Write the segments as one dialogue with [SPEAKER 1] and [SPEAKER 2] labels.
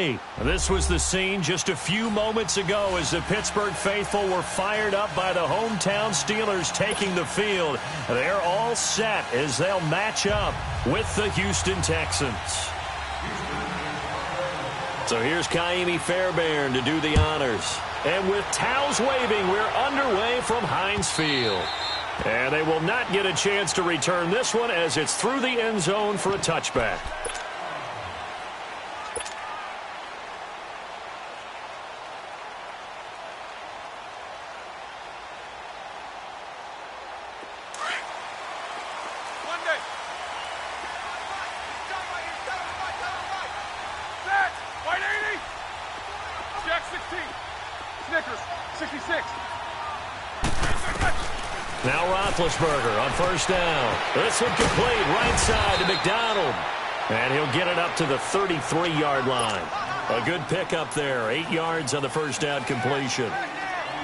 [SPEAKER 1] play. This was the scene just a few moments ago as the Pittsburgh faithful were fired up by the hometown Steelers taking the field. They're all set as they'll match up with the Houston Texans. So here's Kaimi Fairbairn to do the honors. And with towels waving, we're underway from Heinz Field. And they will not get a chance to return this one as it's through the end zone for a touchback. Now Roethlisberger on first down. This one complete right side to McDonald. And he'll get it up to the 33-yard line. A good pickup there. 8 yards on the first down completion.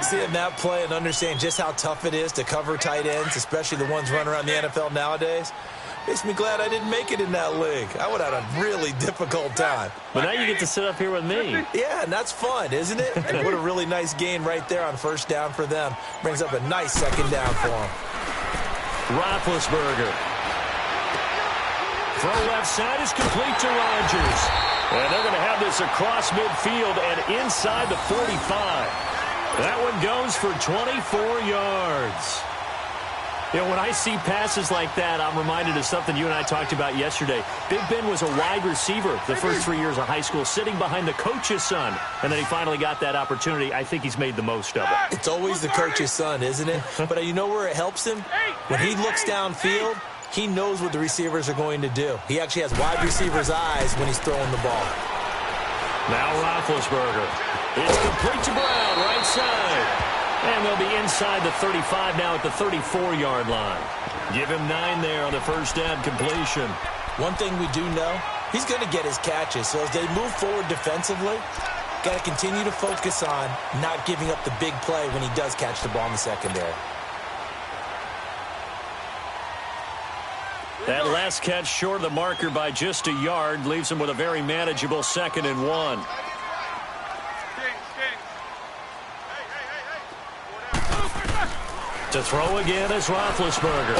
[SPEAKER 2] Seeing that play and understand just how tough it is to cover tight ends, especially the ones running around the NFL nowadays, makes me glad I didn't make it in that league. I would have had a really difficult time.
[SPEAKER 1] But now you get to sit up here with me.
[SPEAKER 2] Yeah, and that's fun, isn't it? And what a really nice gain right there on first down for them. Brings up a nice second down for them.
[SPEAKER 1] Roethlisberger. Throw left side is complete to Rodgers. And they're going to have this across midfield and inside the 45. That one goes for 24 yards. You know, when I see passes like that, I'm reminded of something you and I talked about yesterday. Big Ben was a wide receiver the first 3 years of high school, sitting behind the coach's son. And then he finally got that opportunity. I think he's made the most of it.
[SPEAKER 2] It's always the coach's son, isn't it? But you know where it helps him? When he looks downfield, he knows what the receivers are going to do. He actually has wide receivers' eyes when he's throwing the ball.
[SPEAKER 1] Now Roethlisberger. It's complete to Brown, right side. And they'll be inside the 35 now at the 34-yard line. Give him 9 there on the first down completion.
[SPEAKER 2] One thing we do know, he's going to get his catches. So as they move forward defensively, got to continue to focus on not giving up the big play when he does catch the ball in the secondary.
[SPEAKER 1] That last catch short of the marker by just a yard leaves him with a very manageable 2nd and 1. To throw again is Roethlisberger.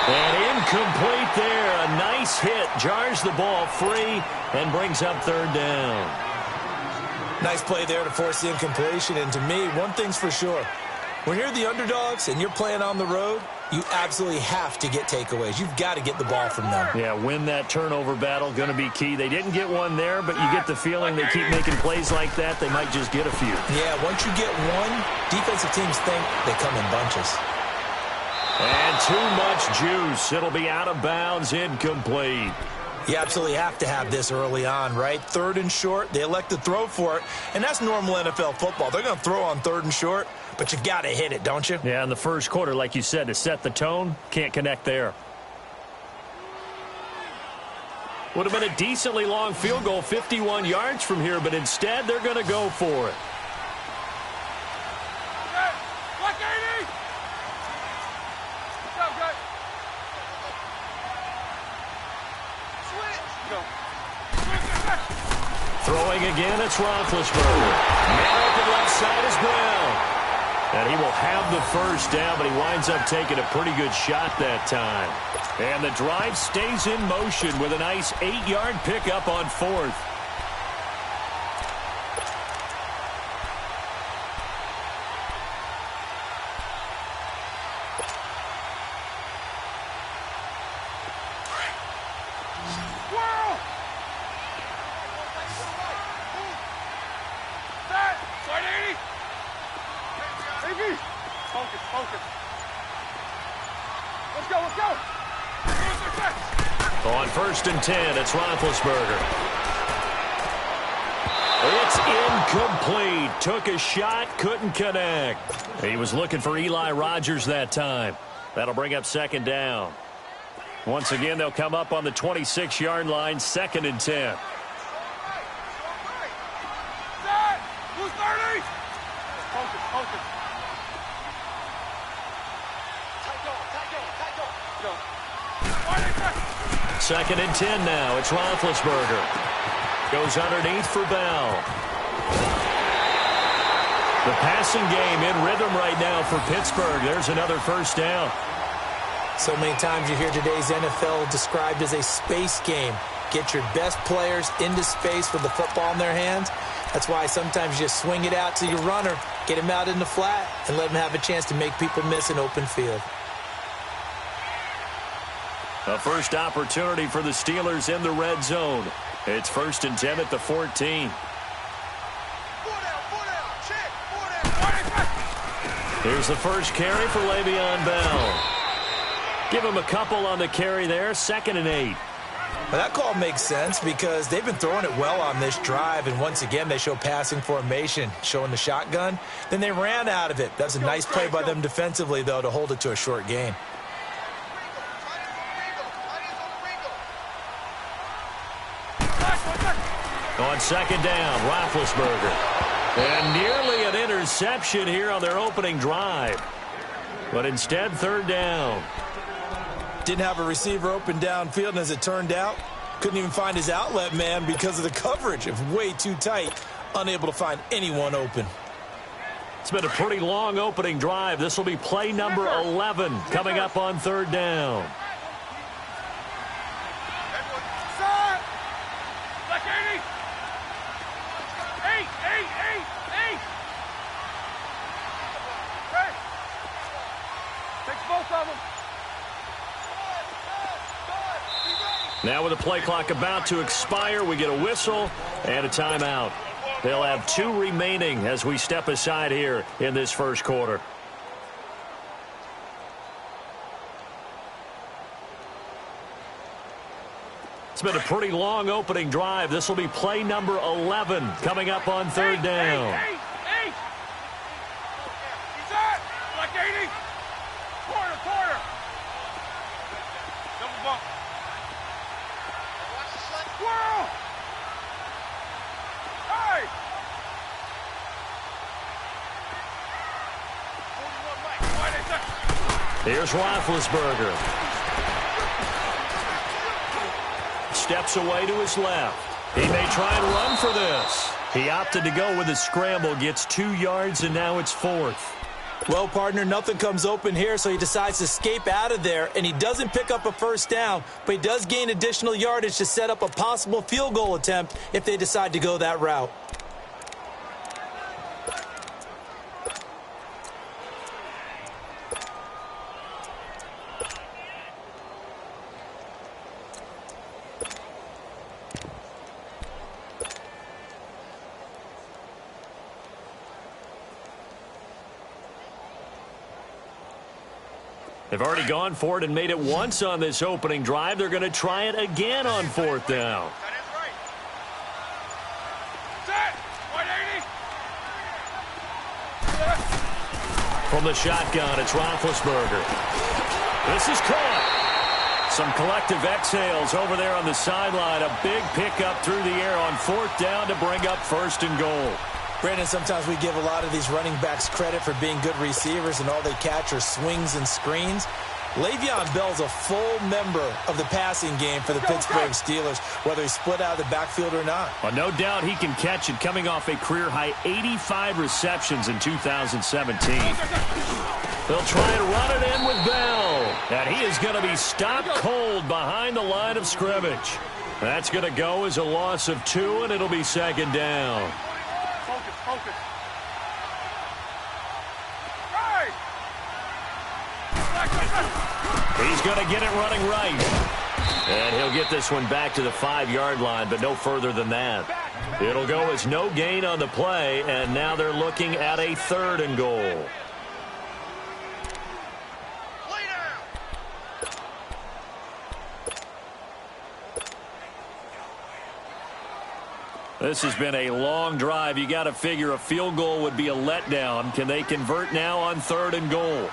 [SPEAKER 1] And incomplete there. A nice hit. Jars the ball free and brings up 3rd down.
[SPEAKER 2] Nice play there to force the incompletion. And to me, one thing's for sure. When you're the underdogs and you're playing on the road, you absolutely have to get takeaways. You've got to get the ball from them.
[SPEAKER 1] Yeah, win that turnover battle, going to be key. They didn't get one there, but you get the feeling they keep making plays like that, they might just get a few.
[SPEAKER 2] Yeah, once you get one, defensive teams think they come in bunches.
[SPEAKER 1] And too much juice. It'll be out of bounds, incomplete.
[SPEAKER 2] You absolutely have to have this early on, right? 3rd and short, they elect to throw for it, and that's normal NFL football. They're going to throw on 3rd and short, but you've got to hit it, don't you?
[SPEAKER 1] Yeah, in the first quarter, like you said, to set the tone, can't connect there. Would have been a decently long field goal, 51 yards from here, but instead they're going to go for it. Throwing again, it's Roethlisberger. Man open left side is Brown. And he will have the first down, but he winds up taking a pretty good shot that time. And the drive stays in motion with a nice 8-yard pickup on 4th. On 1st and 10, it's Roethlisberger. It's incomplete. Took a shot, couldn't connect. He was looking for Eli Rogers that time. That'll bring up 2nd down. Once again, they'll come up on the 26-yard line, 2nd and 10.
[SPEAKER 3] Who's 30? Focus.
[SPEAKER 1] 2nd and 10 now. It's Roethlisberger. Goes underneath for Bell. The passing game in rhythm right now for Pittsburgh. There's another first down.
[SPEAKER 2] So many times you hear today's NFL described as a space game. Get your best players into space with the football in their hands. That's why sometimes you just swing it out to your runner, get him out in the flat, and let him have a chance to make people miss an open field.
[SPEAKER 1] A first opportunity for the Steelers in the red zone. It's 1st and 10 at the 14. Here's the first carry for Le'Veon Bell. Give him a couple on the carry there. 2nd and 8.
[SPEAKER 2] Well, that call makes sense because they've been throwing it well on this drive, and once again they show passing formation, showing the shotgun. Then they ran out of it. That's a nice play by them defensively, though, to hold it to a short gain.
[SPEAKER 1] On 2nd down, Roethlisberger. And nearly an interception here on their opening drive. But instead, 3rd down.
[SPEAKER 2] Didn't have a receiver open downfield, and as it turned out, couldn't even find his outlet man because of the coverage. It was way too tight, unable to find anyone open.
[SPEAKER 1] It's been a pretty long opening drive. This will be play number 11 coming up on 3rd down. Now with the play clock about to expire, we get a whistle and a timeout. They'll have 2 remaining as we step aside here in this first quarter. It's been a pretty long opening drive. This will be play number 11 coming up on 3rd down.
[SPEAKER 3] He's at like 80. Quarter. Double bump. Squirrel. Hey.
[SPEAKER 1] Here's Roethlisberger. Steps away to his left. He may try and run for this. He opted to go with a scramble, gets 2 yards, and now it's 4th.
[SPEAKER 2] Well, partner, nothing comes open here, so he decides to escape out of there, and he doesn't pick up a first down, but he does gain additional yardage to set up a possible field goal attempt if they decide to go that route.
[SPEAKER 1] They've already gone for it and made it once on this opening drive. They're going to try it again on 4th down. From the shotgun, it's Roethlisberger. This is caught. Some collective exhales over there on the sideline. A big pickup through the air on 4th down to bring up 1st and goal.
[SPEAKER 2] Brandon, sometimes we give a lot of these running backs credit for being good receivers, and all they catch are swings and screens. Le'Veon Bell's a full member of the passing game for the Pittsburgh Steelers, whether he's split out of the backfield or not.
[SPEAKER 1] Well, no doubt he can catch it, coming off a career-high 85 receptions in 2017. They'll try and run it in with Bell, and he is going to be stopped cold behind the line of scrimmage. That's going to go as a loss of 2, and it'll be 2nd down.
[SPEAKER 3] Focus.
[SPEAKER 1] He's going to get it running right. And he'll get this one back to the 5-yard line, but no further than that. It'll go as no gain on the play, and now they're looking at a 3rd and goal. This has been a long drive. You got to figure a field goal would be a letdown. Can they convert now on 3rd and goal?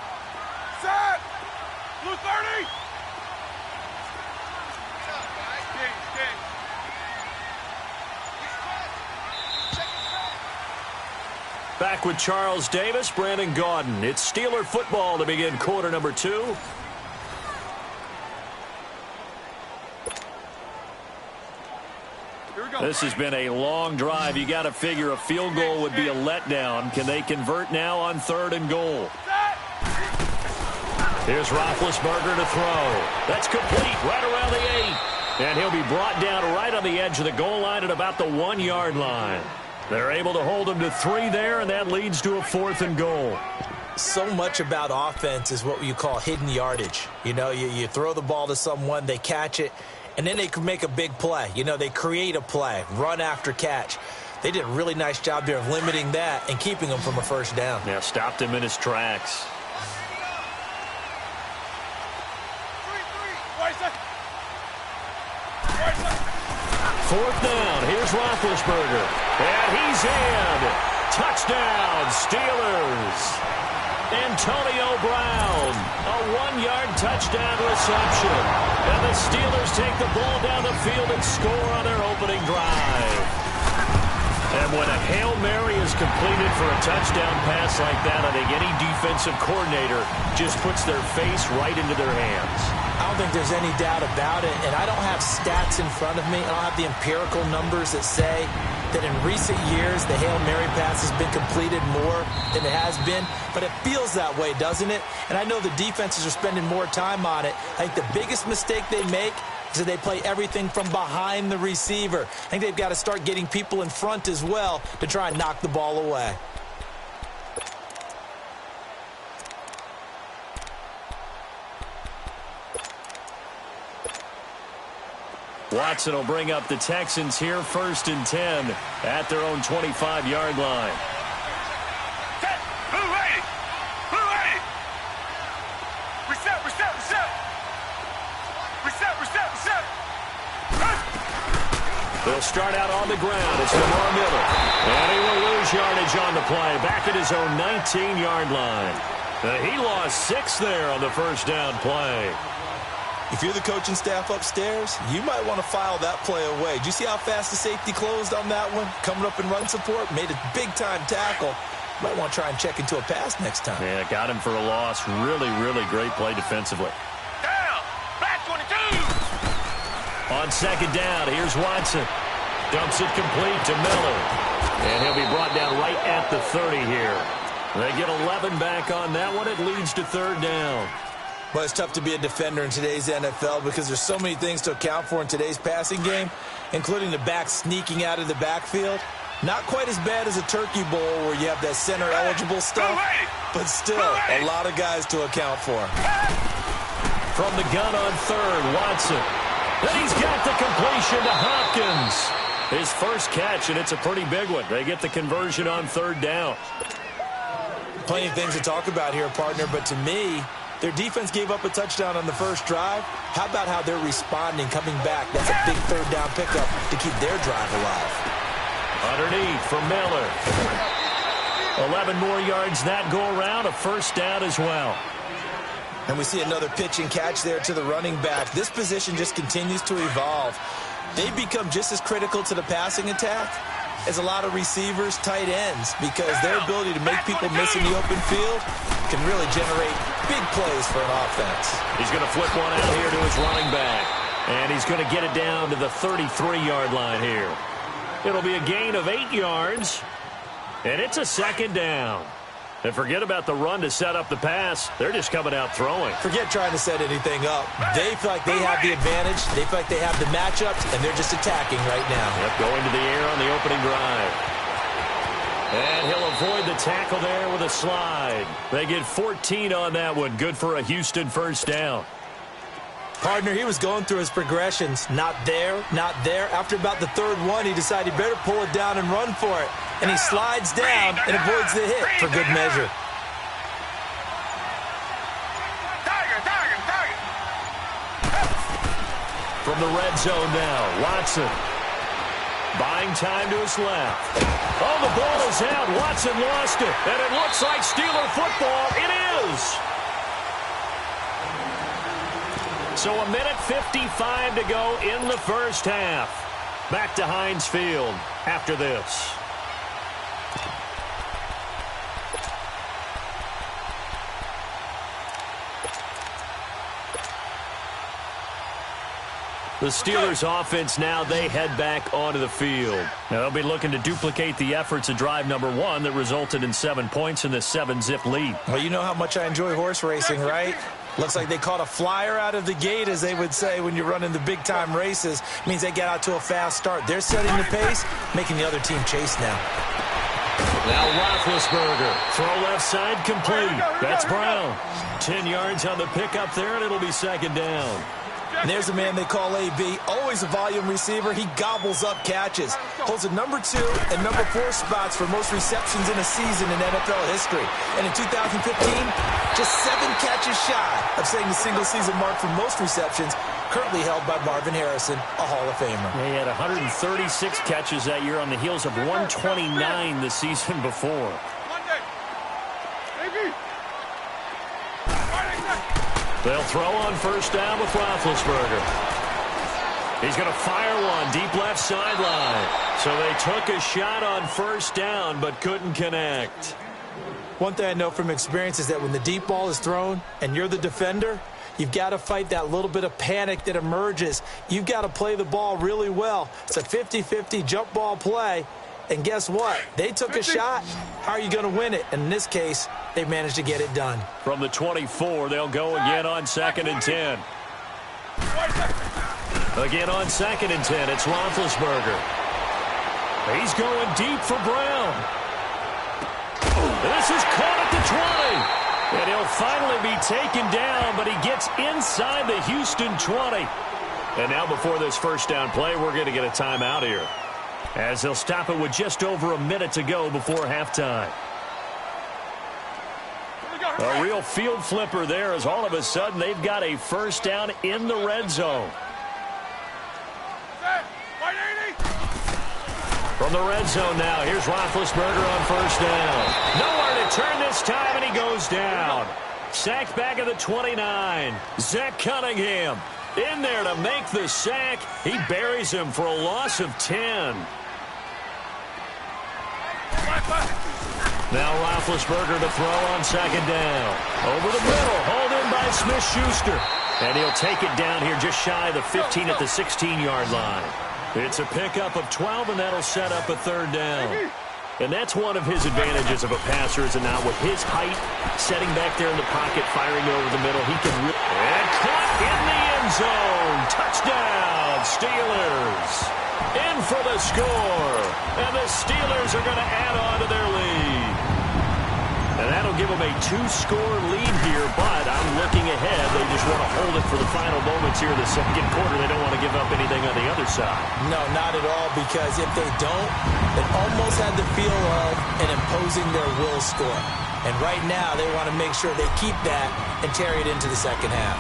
[SPEAKER 3] Set! Blue 30!
[SPEAKER 1] Back with Charles Davis, Brandon Gaudin. It's Steeler football to begin quarter number 2. This has been a long drive. You got to figure a field goal would be a letdown. Can they convert now on 3rd and goal? Here's Roethlisberger to throw. That's complete right around the 8. And he'll be brought down right on the edge of the goal line at about the 1-yard line. They're able to hold him to 3 there, and that leads to a 4th and goal.
[SPEAKER 2] So much about offense is what you call hidden yardage. You know, you throw the ball to someone, they catch it, and then they can make a big play. You know, they create a play, run after catch. They did a really nice job there of limiting that and keeping him from a first down.
[SPEAKER 1] Yeah, stopped him in his tracks. Fourth down. Here's Roethlisberger. And he's in. Touchdown, Steelers. Antonio Brown. A 1-yard touchdown reception. And the Steelers take the ball down the field and score on their opening drive. And when a Hail Mary is completed for a touchdown pass like that, I think any defensive coordinator just puts their face right into their hands.
[SPEAKER 2] I don't think there's any doubt about it, and I don't have stats in front of me. I don't have the empirical numbers that say that in recent years the Hail Mary pass has been completed more than it has been, but it feels that way, doesn't it? And I know the defenses are spending more time on it. I think the biggest mistake they make is that they play everything from behind the receiver. I think they've got to start getting people in front as well to try and knock the ball away.
[SPEAKER 1] Watson will bring up the Texans here, 1st and 10 at their own 25-yard line. They'll start out on the ground. It's Lamar Miller. And he will lose yardage on the play. Back at his own 19-yard line. He lost 6 there on the first down play.
[SPEAKER 2] If you're the coaching staff upstairs, you might want to file that play away. Do you see how fast the safety closed on that one? Coming up in run support, made a big-time tackle. You might want to try and check into a pass next time.
[SPEAKER 1] Yeah, got him for a loss. Really, really great play defensively.
[SPEAKER 3] Down! Back 22!
[SPEAKER 1] On 2nd down, here's Watson. Dumps it complete to Miller. And he'll be brought down right at the 30 here. They get 11 back on that one. It leads to 3rd down.
[SPEAKER 2] Well, it's tough to be a defender in today's NFL because there's so many things to account for in today's passing game, including the back sneaking out of the backfield. Not quite as bad as a Turkey Bowl where you have that center-eligible stuff, but still a lot of guys to account for.
[SPEAKER 1] From the gun on 3rd, Watson. Then he's got the completion to Hopkins. His first catch, and it's a pretty big one. They get the conversion on 3rd down.
[SPEAKER 2] Plenty of things to talk about here, partner, but to me, their defense gave up a touchdown on the first drive. How about how they're responding, coming back? That's a big 3rd down pickup to keep their drive alive.
[SPEAKER 1] Underneath for Miller. 11 more yards that go around, a first down as well.
[SPEAKER 2] And we see another pitch and catch there to the running back. This position just continues to evolve. They become just as critical to the passing attack as a lot of receivers, tight ends, because their ability to make people miss in the open field can really generate big plays for an offense.
[SPEAKER 1] He's going to flip one out here to his running back. And he's going to get it down to the 33-yard line here. It'll be a gain of 8 yards. And it's a 2nd down. And forget about the run to set up the pass. They're just coming out throwing.
[SPEAKER 2] Forget trying to set anything up. They feel like they have the advantage. They feel like they have the matchups, and they're just attacking right now.
[SPEAKER 1] Yep, going to the air on the opening drive. And he'll avoid the tackle there with a slide. They get 14 on that one. Good for a Houston first down.
[SPEAKER 2] Partner, he was going through his progressions. Not there, not there. After about the 3rd one, he decided he better pull it down and run for it. And he slides down and avoids the hit for good measure.
[SPEAKER 1] From the red zone now, Watson. Buying time to his left. Oh, the ball is out. Watson lost it. And it looks like Steeler football. It is. So a minute 55 to go in the first half. Back to Heinz Field after this. The Steelers offense now, they head back onto the field. Now, they'll be looking to duplicate the efforts of drive number 1 that resulted in 7 points in this 7-zip lead.
[SPEAKER 2] Well, you know how much I enjoy horse racing, right? Looks like they caught a flyer out of the gate, as they would say when you're running the big-time races. Means they get out to a fast start. They're setting the pace, making the other team chase now.
[SPEAKER 1] Now Roethlisberger, throw left side complete. That's Brown. 10 yards on the pickup there, and it'll be second down.
[SPEAKER 2] And there's a man they call AB, always a volume receiver. He gobbles up catches. Holds the number 2 and number 4 spots for most receptions in a season in NFL history. And in 2015, just 7 catches shy of setting the single-season mark for most receptions, currently held by Marvin Harrison, a Hall of Famer.
[SPEAKER 1] He had 136 catches that year on the heels of 129 the season before. They'll throw on first down with Roethlisberger. He's going to fire one deep left sideline. So they took a shot on first down but couldn't connect.
[SPEAKER 2] One thing I know from experience is that when the deep ball is thrown and you're the defender, you've got to fight that little bit of panic that emerges. You've got to play the ball really well. It's a 50-50 jump ball play. And guess what? They took a shot. How are you going to win it? And in this case, they managed to get it done.
[SPEAKER 1] From the 24, they'll go again on 2nd and 10. Again on 2nd and 10, it's Roethlisberger. He's going deep for Brown. This is caught at the 20. And he'll finally be taken down, but he gets inside the Houston 20. And now before this first down play, we're going to get a timeout here, as they'll stop it with just over a minute to go before halftime. A real field flipper there, as all of a sudden they've got a first down in the red zone. From the red zone now, here's Roethlisberger on first down. Nowhere to turn this time, and he goes down. Sacked back at the 29. Zach Cunningham in there to make the sack. He buries him for a loss of 10. Now Roethlisberger to throw on second down. Over the middle, hauled in by Smith-Schuster. And he'll take it down here just shy of the 15 at the 16-yard line. It's a pickup of 12, and that'll set up a third down. And that's one of his advantages of a passer, is now with his height, setting back there in the pocket, firing over the middle, he can rip. And caught in the end zone. Touchdown, Steelers. In for the score. And the Steelers are going to add on to their lead. And that'll give them a 2-score lead here, but I'm looking ahead. They just want to hold it for the final moments here in the second quarter. They don't want to give up anything on the other side.
[SPEAKER 2] No, not at all, because if they don't, it almost had the feel of an imposing their will score. And right now, they want to make sure they keep that and carry it into the second half.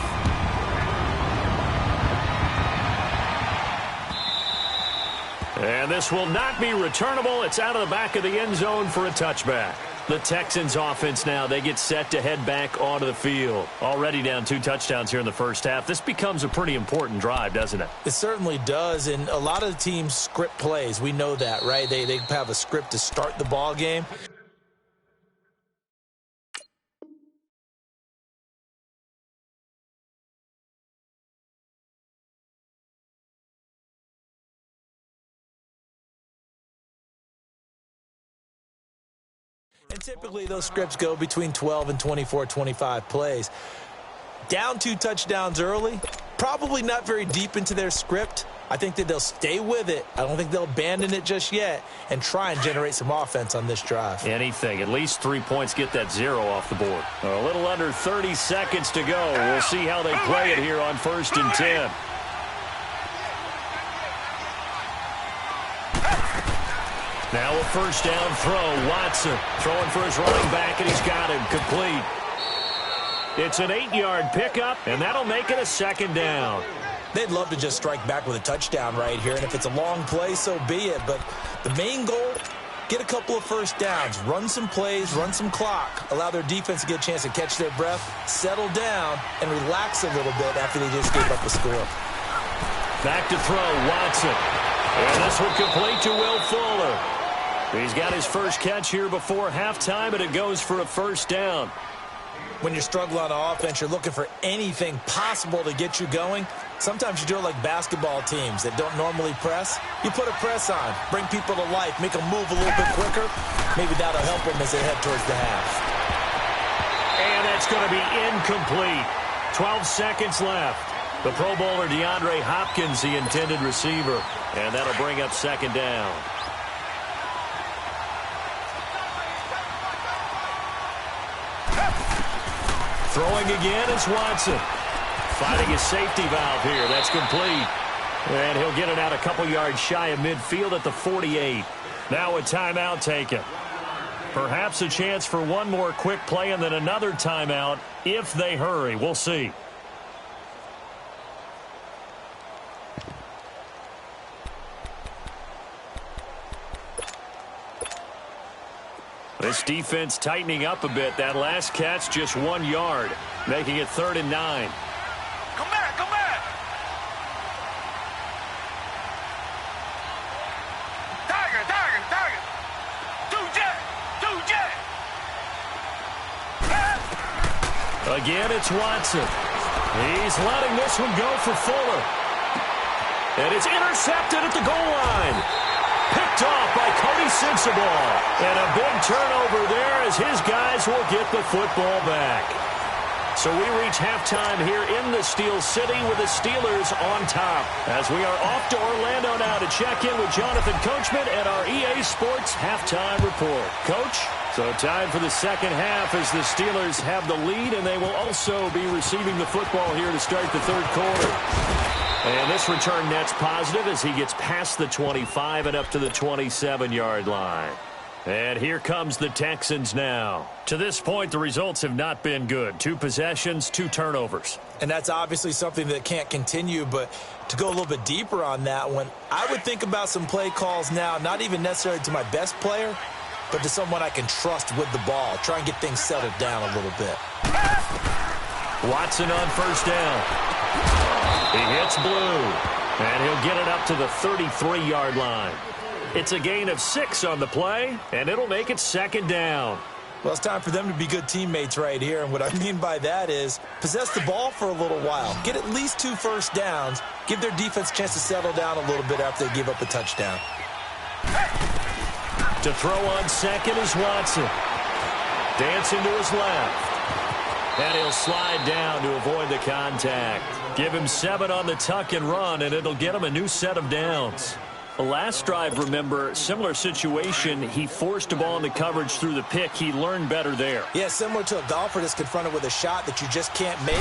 [SPEAKER 1] And this will not be returnable. It's out of the back of the end zone for a touchback. The Texans offense now, they get set to head back onto the field. Already down 2 touchdowns here in the first half. This becomes a pretty important drive, doesn't it?
[SPEAKER 2] It certainly does, and a lot of the teams script plays. We know that, right? They have a script to start the ball game. And typically those scripts go between 12 and 24, 25 plays. Down 2 touchdowns early, probably not very deep into their script. I think that they'll stay with it. I don't think they'll abandon it just yet and try and generate some offense on this drive.
[SPEAKER 1] Anything. At least 3 points, get that 0 off the board. A little under 30 seconds to go. We'll see how they play it here on 1st and 10. Now a first down throw. Watson throwing for his running back, and he's got him complete. It's an 8-yard pickup, and that'll make it a second down.
[SPEAKER 2] They'd love to just strike back with a touchdown right here, and if it's a long play, so be it. But the main goal, get a couple of first downs, run some plays, run some clock, allow their defense to get a chance to catch their breath, settle down, and relax a little bit after they just gave up a score.
[SPEAKER 1] Back to throw, Watson. And this one complete to Will Fuller. He's got his first catch here before halftime, and it goes for a first down.
[SPEAKER 2] When you're struggling on offense, you're looking for anything possible to get you going. Sometimes you do it like basketball teams that don't normally press. You put a press on, bring people to life, make them move a little bit quicker. Maybe that'll help them as they head towards the half.
[SPEAKER 1] And that's going to be incomplete. 12 seconds left. The Pro Bowler DeAndre Hopkins, the intended receiver. And that'll bring up second down. Throwing again, it's Watson. Finding his safety valve here. That's complete. And he'll get it out a couple yards shy of midfield at the 48. Now a timeout taken. Perhaps a chance for one more quick play and then another timeout if they hurry. We'll see. This defense tightening up a bit. That last catch just 1 yard, making it 3rd and 9.
[SPEAKER 3] Come back, come back. Tiger, tiger, tiger. Two jet.
[SPEAKER 1] Again, it's Watson. He's letting this one go for Fuller. And it's intercepted at the goal line. Picked off by Cody Sensabaugh. And a big turnover there as his guys will get the football back. So we reach halftime here in the Steel City with the Steelers on top. As we are off to Orlando now to check in with Jonathan Coachman and our EA Sports halftime report. Coach? So time for the second half as the Steelers have the lead, and they will also be receiving the football here to start the third quarter. And this return net's positive as he gets past the 25 and up to the 27-yard line. And here comes the Texans now. To this point, the results have not been good. 2 possessions, 2 turnovers.
[SPEAKER 2] And that's obviously something that can't continue, but to go a little bit deeper on that one, I would think about some play calls now, not even necessarily to my best player, but to someone I can trust with the ball. Try and get things settled down a little bit.
[SPEAKER 1] Watson on first down. He hits blue, and he'll get it up to the 33-yard line. It's a gain of 6 on the play, and it'll make it second down.
[SPEAKER 2] Well, it's time for them to be good teammates right here, and what I mean by that is possess the ball for a little while. Get at least 2 first downs. Give their defense a chance to settle down a little bit after they give up a touchdown.
[SPEAKER 1] To throw on second is Watson. Dancing to his left. And he'll slide down to avoid the contact. Give him 7 on the tuck and run, and it'll get him a new set of downs. The last drive, remember, similar situation. He forced a ball into coverage through the pick. He learned better there.
[SPEAKER 2] Yeah, similar to a golfer that's confronted with a shot that you just can't make.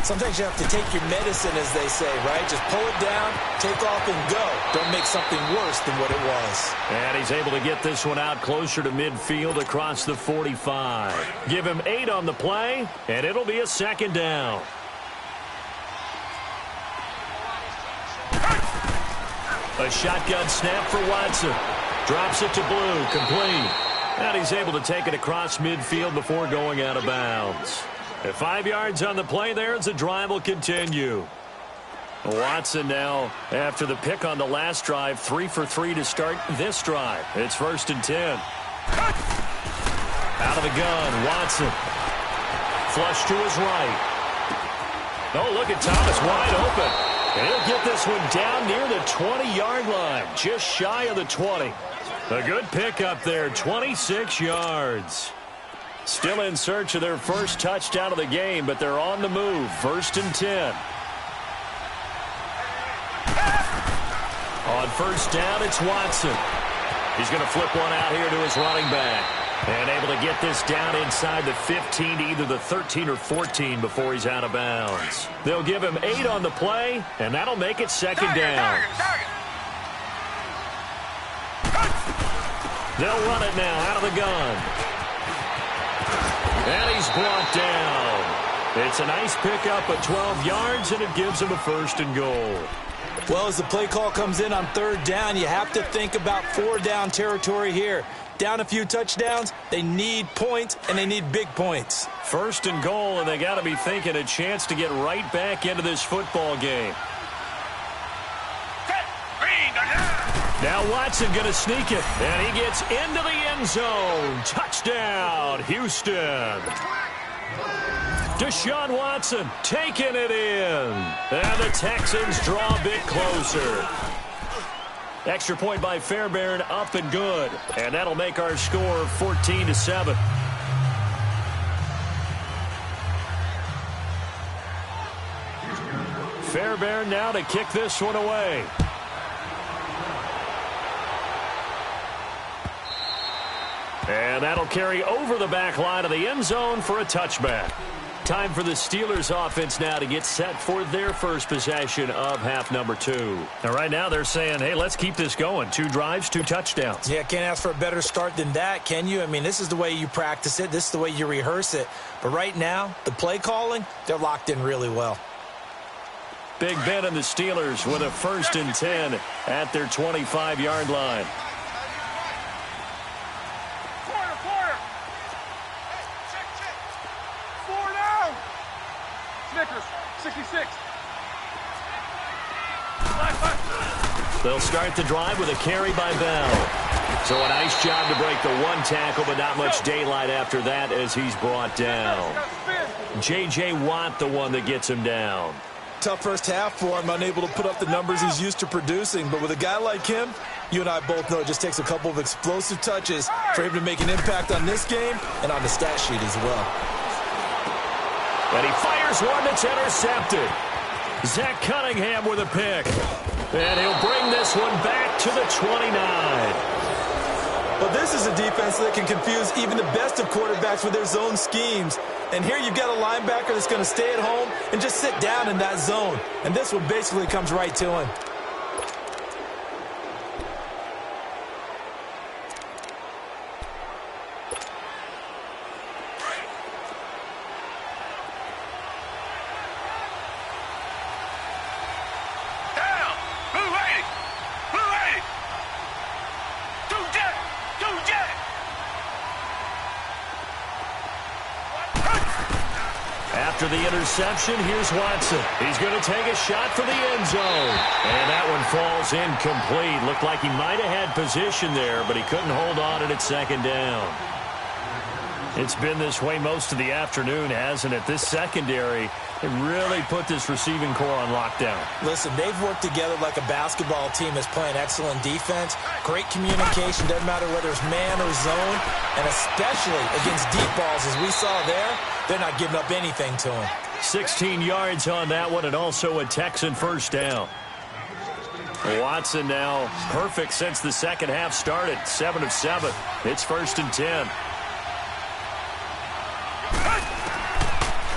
[SPEAKER 2] Sometimes you have to take your medicine, as they say, right? Just pull it down, take off, and go. Don't make something worse than what it was.
[SPEAKER 1] And he's able to get this one out closer to midfield across the 45. Give him 8 on the play, and it'll be a second down. A shotgun snap for Watson. Drops it to Blue, complete. And he's able to take it across midfield before going out of bounds. At 5 yards on the play there as the drive will continue. Watson now, after the pick on the last drive, 3 for 3 to start this drive. It's 1st and 10. Out of the gun, Watson. Flush to his right. Oh, look at Thomas wide open. And he'll get this one down near the 20-yard line, just shy of the 20. A good pickup there, 26 yards. Still in search of their first touchdown of the game, but they're on the move, 1st and 10. On first down, it's Watson. He's going to flip one out here to his running back. And able to get this down inside the 15 to either the 13 or 14 before he's out of bounds. They'll give him 8 on the play, and that'll make it second down. They'll run it now out of the gun. And he's brought down. It's a nice pickup at 12 yards, and it gives him a 1st and goal.
[SPEAKER 2] Well, as the play call comes in on 3rd down, you have to think about 4-down territory here. Down a few touchdowns, they need points, and they need big points.
[SPEAKER 1] 1st and goal, and they got to be thinking a chance to get right back into this football game. Now Watson going to sneak it, and he gets into the end zone. Touchdown, Houston. Deshaun Watson taking it in. And the Texans draw a bit closer. Extra point by Fairbairn, up and good. And that'll make our score 14-7. Fairbairn now to kick this one away. And that'll carry over the back line of the end zone for a touchback. Time for the Steelers offense now to get set for their first possession of half number 2. Now, right now they're saying, hey, let's keep this going. 2 drives, 2 touchdowns.
[SPEAKER 2] Yeah, can't ask for a better start than that, can you? I mean, this is the way you practice it. This is the way you rehearse it. But right now, the play calling, they're locked in really well.
[SPEAKER 1] Big Ben and the Steelers with a 1st and 10 at their 25-yard line.
[SPEAKER 3] Quarter. 4 down. Snickers, 66.
[SPEAKER 1] They'll start the drive with a carry by Bell. So a nice job to break the 1 tackle, but not much daylight after that as he's brought down. J.J. Watt, the one that gets him down.
[SPEAKER 2] Tough first half for him, unable to put up the numbers he's used to producing. But with a guy like him, you and I both know it just takes a couple of explosive touches for him to make an impact on this game and on the stat sheet as well.
[SPEAKER 1] And he fires one that's intercepted. Zach Cunningham with a pick. And he'll bring this one back to the 29.
[SPEAKER 2] But this is a defense that can confuse even the best of quarterbacks with their zone schemes. And here you've got a linebacker that's going to stay at home and just sit down in that zone. And this one basically comes right to him.
[SPEAKER 3] Down. Blue 80. Blue 80. 2 jet. 2 jet.
[SPEAKER 1] After the interception, here's Watson. He's going to take a shot for the end zone. And that one falls incomplete. Looked like he might have had position there, but he couldn't hold on it at 2nd down. It's been this way most of the afternoon, hasn't it? This secondary, it really put this receiving core on lockdown.
[SPEAKER 2] Listen, they've worked together like a basketball team that's playing excellent defense. Great communication, doesn't matter whether it's man or zone. And especially against deep balls, as we saw there, they're not giving up anything to him.
[SPEAKER 1] 16 yards on that one, and also a Texan 1st down. Watson now perfect since the second half started. 7 of 7. It's 1st and 10.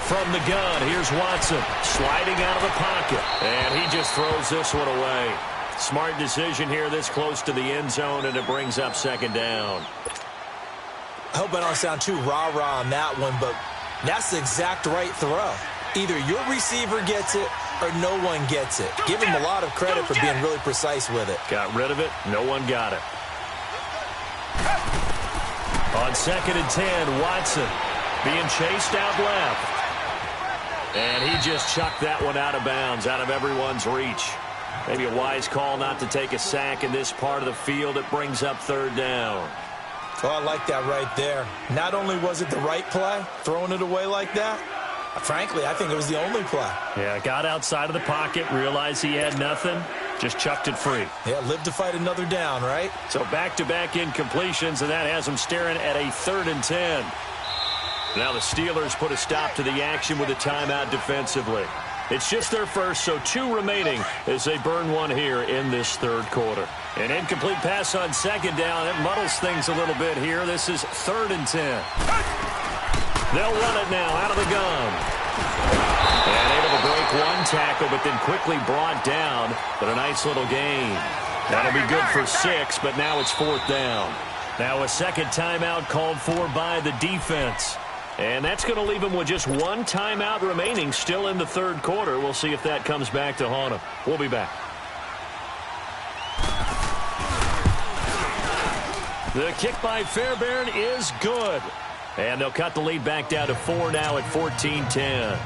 [SPEAKER 1] From the gun, here's Watson sliding out of the pocket. And he just throws this one away. Smart decision here this close to the end zone, and it brings up 2nd down.
[SPEAKER 2] I hope I don't sound too rah-rah on that one, but that's the exact right throw. Either your receiver gets it or no one gets it. Give him a lot of credit for being really precise with it.
[SPEAKER 1] Got rid of it. No one got it. On 2nd and 10, Watson being chased out left. And he just chucked that one out of bounds, out of everyone's reach. Maybe a wise call not to take a sack in this part of the field. It brings up 3rd down.
[SPEAKER 2] Oh, I like that right there. Not only was it the right play, throwing it away like that, frankly, I think it was the only play.
[SPEAKER 1] Yeah, got outside of the pocket, realized he had nothing, just chucked it free.
[SPEAKER 2] Yeah, live to fight another down, right?
[SPEAKER 1] So back-to-back incompletions, and that has him staring at a 3rd and 10. Now the Steelers put a stop to the action with a timeout defensively. It's just their first, so 2 remaining as they burn one here in this 3rd quarter. An incomplete pass on 2nd down. It muddles things a little bit here. This is 3rd and 10. They'll run it now out of the gun. And able to break 1 tackle, but then quickly brought down. But a nice little gain. That'll be good for 6, but now it's 4th down. Now a 2nd timeout called for by the defense. And that's going to leave him with just 1 timeout remaining still in the 3rd quarter. We'll see if that comes back to haunt him. We'll be back. The kick by Fairbairn is good. And they'll cut the lead back down to 4 now at 14-10.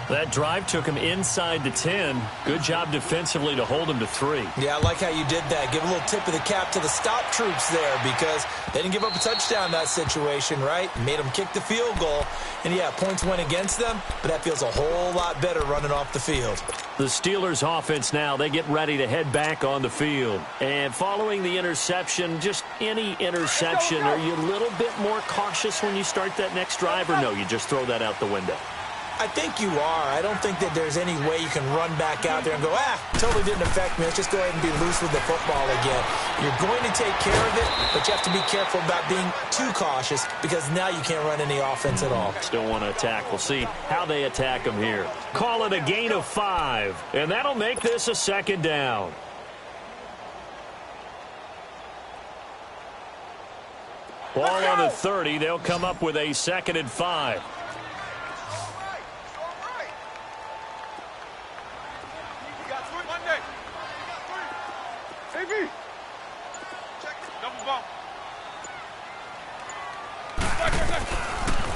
[SPEAKER 1] The That drive took him inside the 10. Good job defensively to hold him to 3.
[SPEAKER 2] Yeah, I like how you did that. Give a little tip of the cap to the stop troops there because they didn't give up a touchdown in that situation, right? Made them kick the field goal. And, yeah, points went against them, but that feels a whole lot better running off the field.
[SPEAKER 1] The Steelers offense now, they get ready to head back on the field. And following the interception, just any interception, are you a little bit more cautious when you start that next drive, or no, you just throw that out the window?
[SPEAKER 2] I think you are. I don't think that there's any way you can run back out there and go, totally didn't affect me. Let's just go ahead and be loose with the football again. You're going to take care of it, but you have to be careful about being too cautious because now you can't run any offense at all.
[SPEAKER 1] Still want to attack. We'll see how they attack them here. Call it a gain of 5, and that'll make this a second down. Ball on the 30. They'll come up with a 2nd and 5.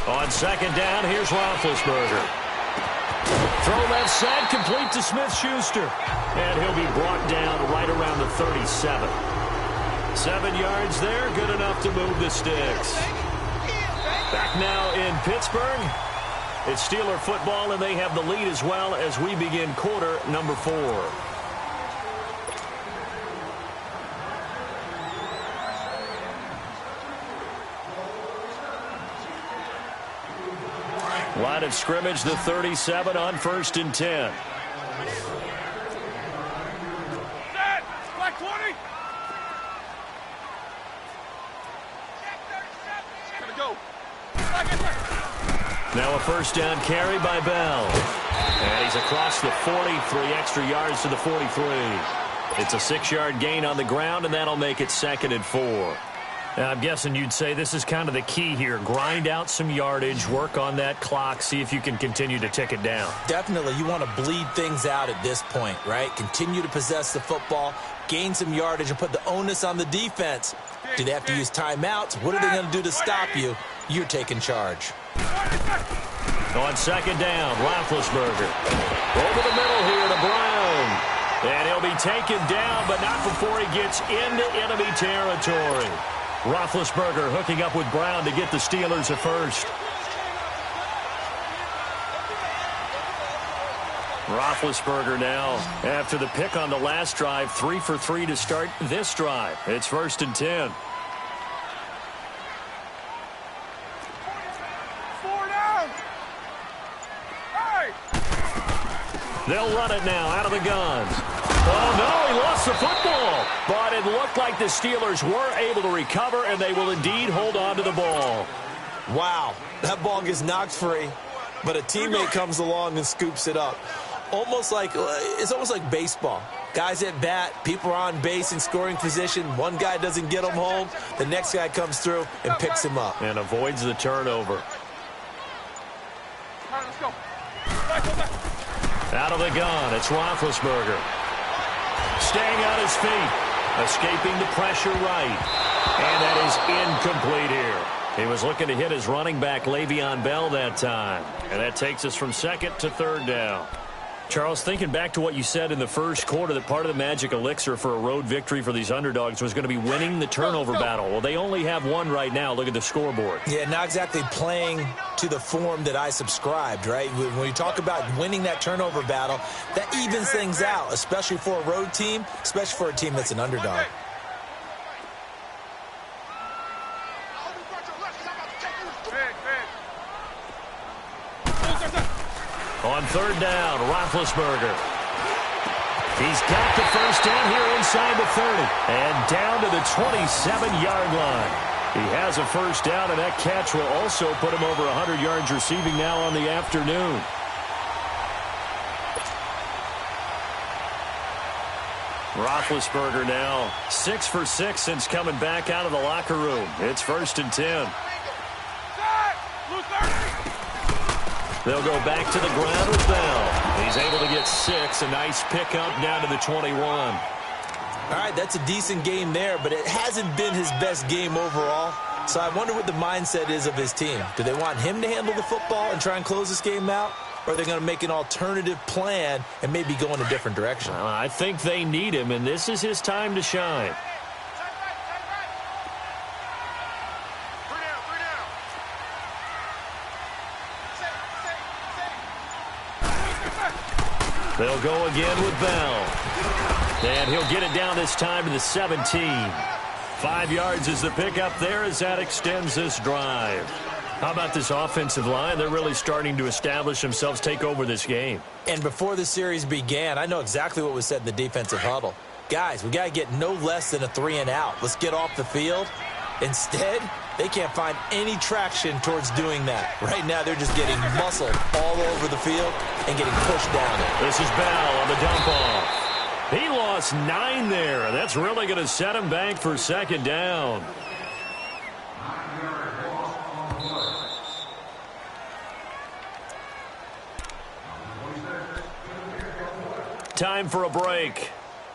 [SPEAKER 1] On 2nd down, here's Roethlisberger. Throw left side, complete to Smith-Schuster. And he'll be brought down right around the 37. 7 yards there, good enough to move the sticks. Back now in Pittsburgh. It's Steeler football, and they have the lead as well as we begin quarter number 4. Line of scrimmage, the 37 on 1st and 10.
[SPEAKER 3] Set! Black 20! Gotta go.
[SPEAKER 1] Now a 1st down carry by Bell. And he's across the 40, 3 extra yards to the 43. It's a 6-yard gain on the ground, and that'll make it 2nd and 4. I'm guessing you'd say this is kind of the key here. Grind out some yardage, work on that clock, see if you can continue to tick it down.
[SPEAKER 2] Definitely. You want to bleed things out at this point, right? Continue to possess the football, gain some yardage, and put the onus on the defense. Do they have to use timeouts? What are they going to do to stop you? You're taking charge.
[SPEAKER 1] On 2nd down, Roethlisberger. Over the middle here to Brown. And he'll be taken down, but not before he gets into enemy territory. Roethlisberger hooking up with Brown to get the Steelers a 1st. Roethlisberger now, after the pick on the last drive, 3 for 3 to start this drive. It's 1st and 10.
[SPEAKER 3] 4 down! Hey!
[SPEAKER 1] They'll run it now out of the gun. Oh, no, he lost the football. But it looked like the Steelers were able to recover, and they will indeed hold on to the ball.
[SPEAKER 2] Wow, that ball gets knocked free, but a teammate comes along and scoops it up. It's almost like baseball. Guys at bat, people are on base in scoring position. One guy doesn't get him home. The next guy comes through and picks him up.
[SPEAKER 1] And avoids the turnover.
[SPEAKER 3] All right, let's go.
[SPEAKER 1] Out of the gun, it's Roethlisberger. Staying on his feet. Escaping the pressure right. And that is incomplete here. He was looking to hit his running back, Le'Veon Bell, that time. And that takes us from 2nd to 3rd down. Charles, thinking back to what you said in the first quarter, that part of the magic elixir for a road victory for these underdogs was going to be winning the turnover battle. Well, they only have one right now. Look at the scoreboard.
[SPEAKER 2] Yeah, not exactly playing to the form that I subscribed, right? When you talk about winning that turnover battle, that evens things out, especially for a road team, especially for a team that's an underdog.
[SPEAKER 1] On 3rd down, Roethlisberger. He's got the 1st down here inside the 30. And down to the 27-yard line. He has a 1st down, and that catch will also put him over 100 yards receiving now on the afternoon. Roethlisberger now 6 for 6 since coming back out of the locker room. It's 1st and 10. They'll go back to the ground with Bell. He's able to get 6. A nice pickup down to the 21.
[SPEAKER 2] All right, that's a decent game there, but it hasn't been his best game overall. So I wonder what the mindset is of his team. Do they want him to handle the football and try and close this game out? or are they going to make an alternative plan and maybe go in a different direction?
[SPEAKER 1] I think they need him, and this is his time to shine. They'll go again with Bell. And he'll get it down this time to the 17. 5 yards is the pickup there as that extends this drive. How about this offensive line? They're really starting to establish themselves, take over this game.
[SPEAKER 2] And before the series began, I know exactly what was said in the defensive huddle. Guys, we got to get no less than a 3-and-out. Let's get off the field. Instead, they can't find any traction towards doing that. Right now, they're just getting muscled all over the field and getting pushed down.
[SPEAKER 1] This is Bell on the dump-off. He lost 9 there. That's really going to set him back for second down. Time for a break.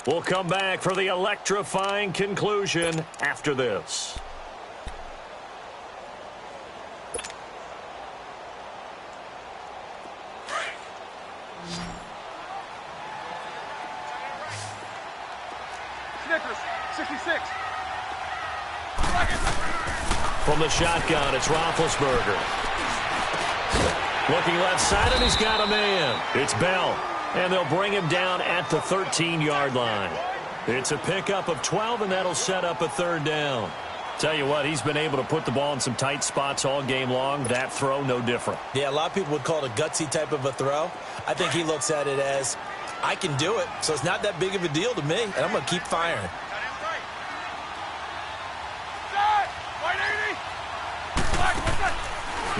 [SPEAKER 1] We'll come back for the electrifying conclusion after this.
[SPEAKER 3] Snickers, 66.
[SPEAKER 1] From the shotgun, it's Roethlisberger. Looking left side, and he's got a man. It's Bell. And they'll bring him down at the 13-yard line. It's a pickup of 12, and that'll set up a third down. Tell you what, he's been able to put the ball in some tight spots all game long. That throw, no different.
[SPEAKER 2] Yeah, a lot of people would call it a gutsy type of a throw. I think he looks at it as, I can do it, so it's not that big of a deal to me, and I'm going to keep firing.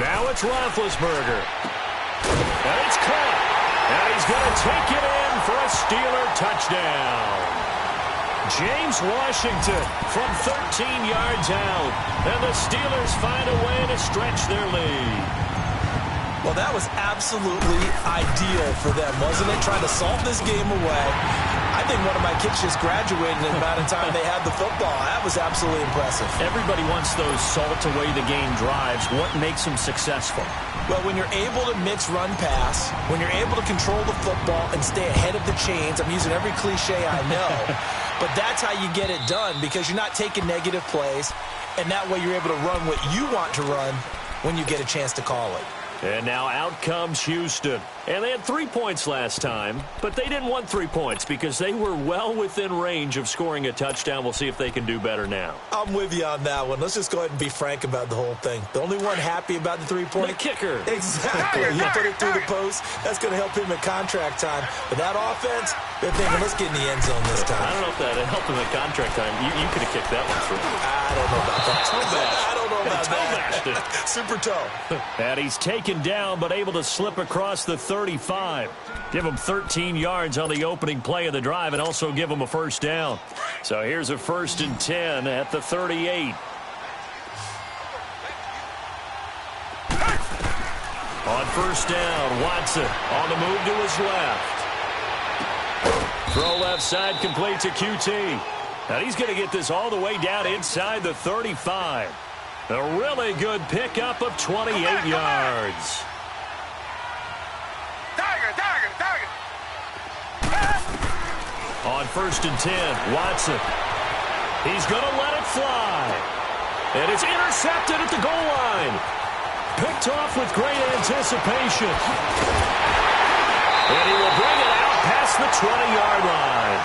[SPEAKER 1] Now it's Roethlisberger. And it's caught. And he's going to take it in for a Steeler touchdown. James Washington from 13 yards out. And the Steelers find a way to stretch their lead.
[SPEAKER 2] Well, that was absolutely ideal for them, wasn't it? Trying to salt this game away. I think one of my kids just graduated in the amount of time they had the football. That was absolutely impressive.
[SPEAKER 1] Everybody wants those salt-away-the-game drives. What makes them successful?
[SPEAKER 2] Well, when you're able to mix run-pass, when you're able to control the football and stay ahead of the chains, I'm using every cliche I know, but that's how you get it done because you're not taking negative plays, and that way you're able to run what you want to run when you get a chance to call it.
[SPEAKER 1] And now out comes Houston. And they had 3 points last time, but they didn't want 3 points because they were well within range of scoring a touchdown. We'll see if they can do better now.
[SPEAKER 2] I'm with you on that one. Let's just go ahead and be frank about the whole thing. The only one happy about the 3-point.
[SPEAKER 1] The kicker.
[SPEAKER 2] Exactly. You put it through the post. That's going to help him at contract time. But that offense, they're thinking, let's get in the end zone this time.
[SPEAKER 1] I don't know if that helped him at contract time. You could have kicked that one through.
[SPEAKER 2] I don't know about that. I don't know about that. Super toe.
[SPEAKER 1] And he's taken down, but able to slip across the 35. Give him 13 yards on the opening play of the drive and also give him a first down. So here's a 1st and 10 at the 38. On first down, Watson on the move to his left. Throw left side, complete to QT. And he's going to get this all the way down inside the 35. A really good pickup of 28 yards. On 1st and 10, Watson. He's going to let it fly. And it's intercepted at the goal line. Picked off with great anticipation. And he will bring it out past the 20-yard line.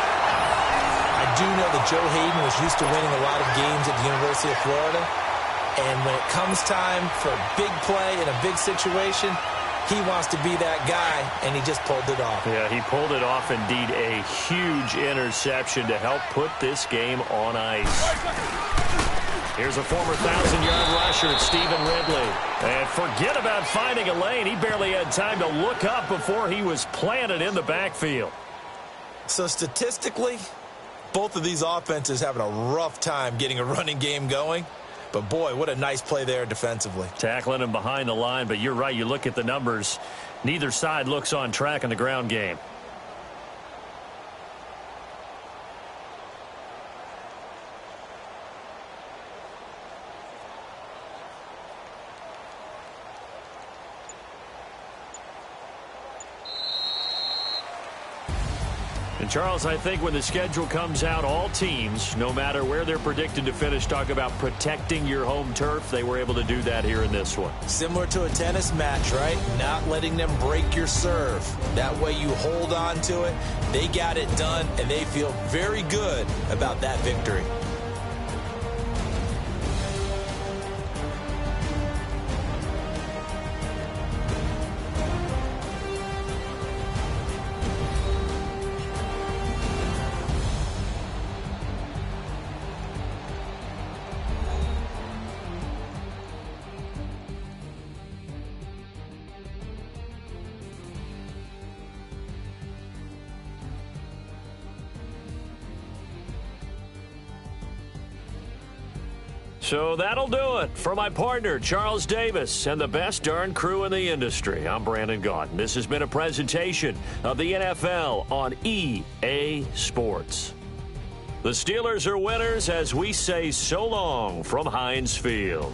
[SPEAKER 2] I do know that Joe Hayden was used to winning a lot of games at the University of Florida. And when it comes time for a big play in a big situation, he wants to be that guy, and he just pulled it off.
[SPEAKER 1] Yeah, he pulled it off, indeed. A huge interception to help put this game on ice. Here's a former 1,000-yard rusher, Stephen Ridley. And forget about finding a lane. He barely had time to look up before he was planted in the backfield.
[SPEAKER 2] So statistically, both of these offenses having a rough time getting a running game going. But, boy, what a nice play there defensively.
[SPEAKER 1] Tackling him behind the line, but you're right. You look at the numbers. Neither side looks on track in the ground game. And, Charles, I think when the schedule comes out, all teams, no matter where they're predicted to finish, talk about protecting your home turf. They were able to do that here in this one.
[SPEAKER 2] Similar to a tennis match, right? Not letting them break your serve. That way you hold on to it. They got it done, and they feel very good about that victory.
[SPEAKER 1] So that'll do it for my partner, Charles Davis, and the best darn crew in the industry. I'm Brandon Gaudin. This has been a presentation of the NFL on EA Sports. The Steelers are winners as we say so long from Heinz Field.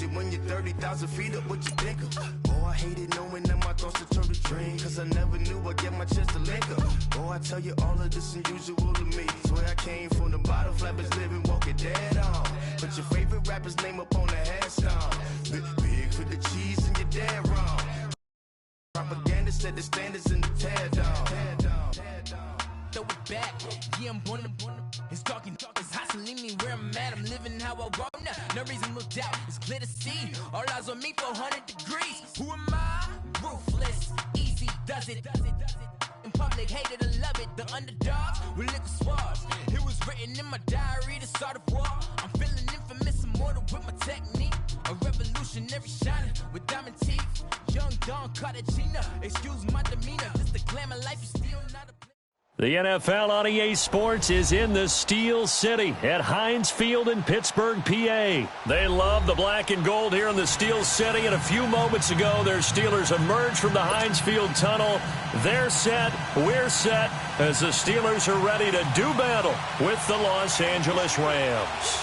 [SPEAKER 4] it when you're 30,000 feet up, what you think of? Oh, I hated knowing that my thoughts would turn to dream, cause I never knew I'd get my chance to link up. Oh, I tell you all of this unusual to me. Swear I came from the bottom, flappers living, walking dead on. Put your favorite rapper's name up on the headstone. Big for the cheese and you're dead wrong. Propaganda set the standards in the tear down.
[SPEAKER 5] Throw it back, yeah, I'm on it's talking, it's hustling me where I'm at. I'm living how I want now. No reason to look out, it's clear to see. All eyes on me for 100 degrees. Who am I? Ruthless, easy, does it. In public, hated or love it. The underdogs with liquor swabs. It was written in my diary to start a war. I'm feeling infamous, immortal with my technique. A revolutionary shining with diamond teeth. Young Don Cartagena, excuse my demeanor. Just a glamour life, you still not a.
[SPEAKER 1] The NFL on EA Sports is in the Steel City at Heinz Field in Pittsburgh, PA. They love the black and gold here in the Steel City, and a few moments ago, their Steelers emerged from the Heinz Field tunnel. They're set, we're set, as the Steelers are ready to do battle with the Los Angeles Rams.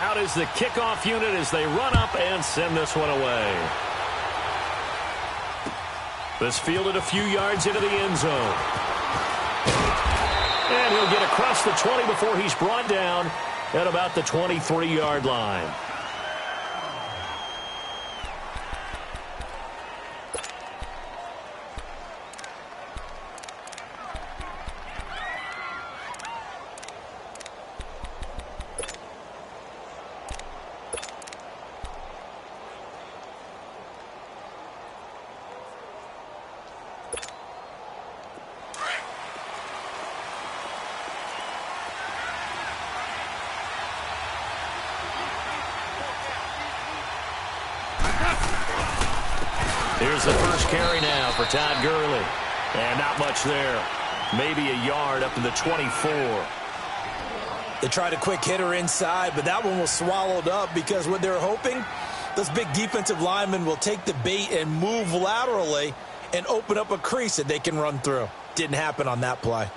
[SPEAKER 1] Out is the kickoff unit as they run up and send this one away. This fielded a few yards into the end zone. And he'll get across the 20 before he's brought down at about the 23-yard line. Here's the first carry now for Todd Gurley. And not much there. Maybe a yard up to the 24.
[SPEAKER 2] They tried a quick hitter inside, but that one was swallowed up because what they're hoping, those big defensive linemen will take the bait and move laterally and open up a crease that they can run through. Didn't happen on that play.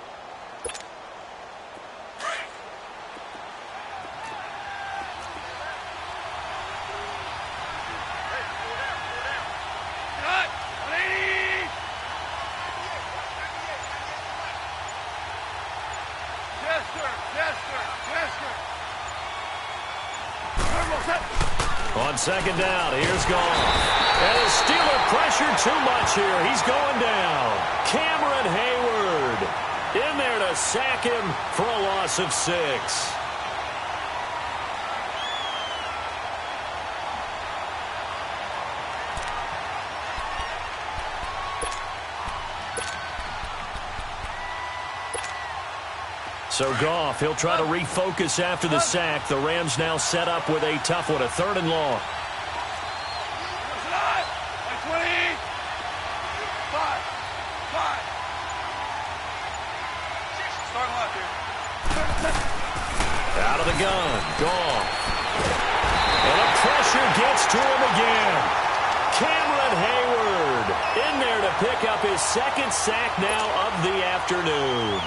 [SPEAKER 1] On second down, here's Goff. And the Steeler pressure too much here. He's going down. Cameron Hayward in there to sack him for a loss of 6. So Goff, he'll try to refocus after the sack. The Rams now set up with a tough one, a 3rd and long. Out of the gun, Goff. And the pressure gets to him again. Cameron Hayward in there to pick up his 2nd sack now of the afternoon.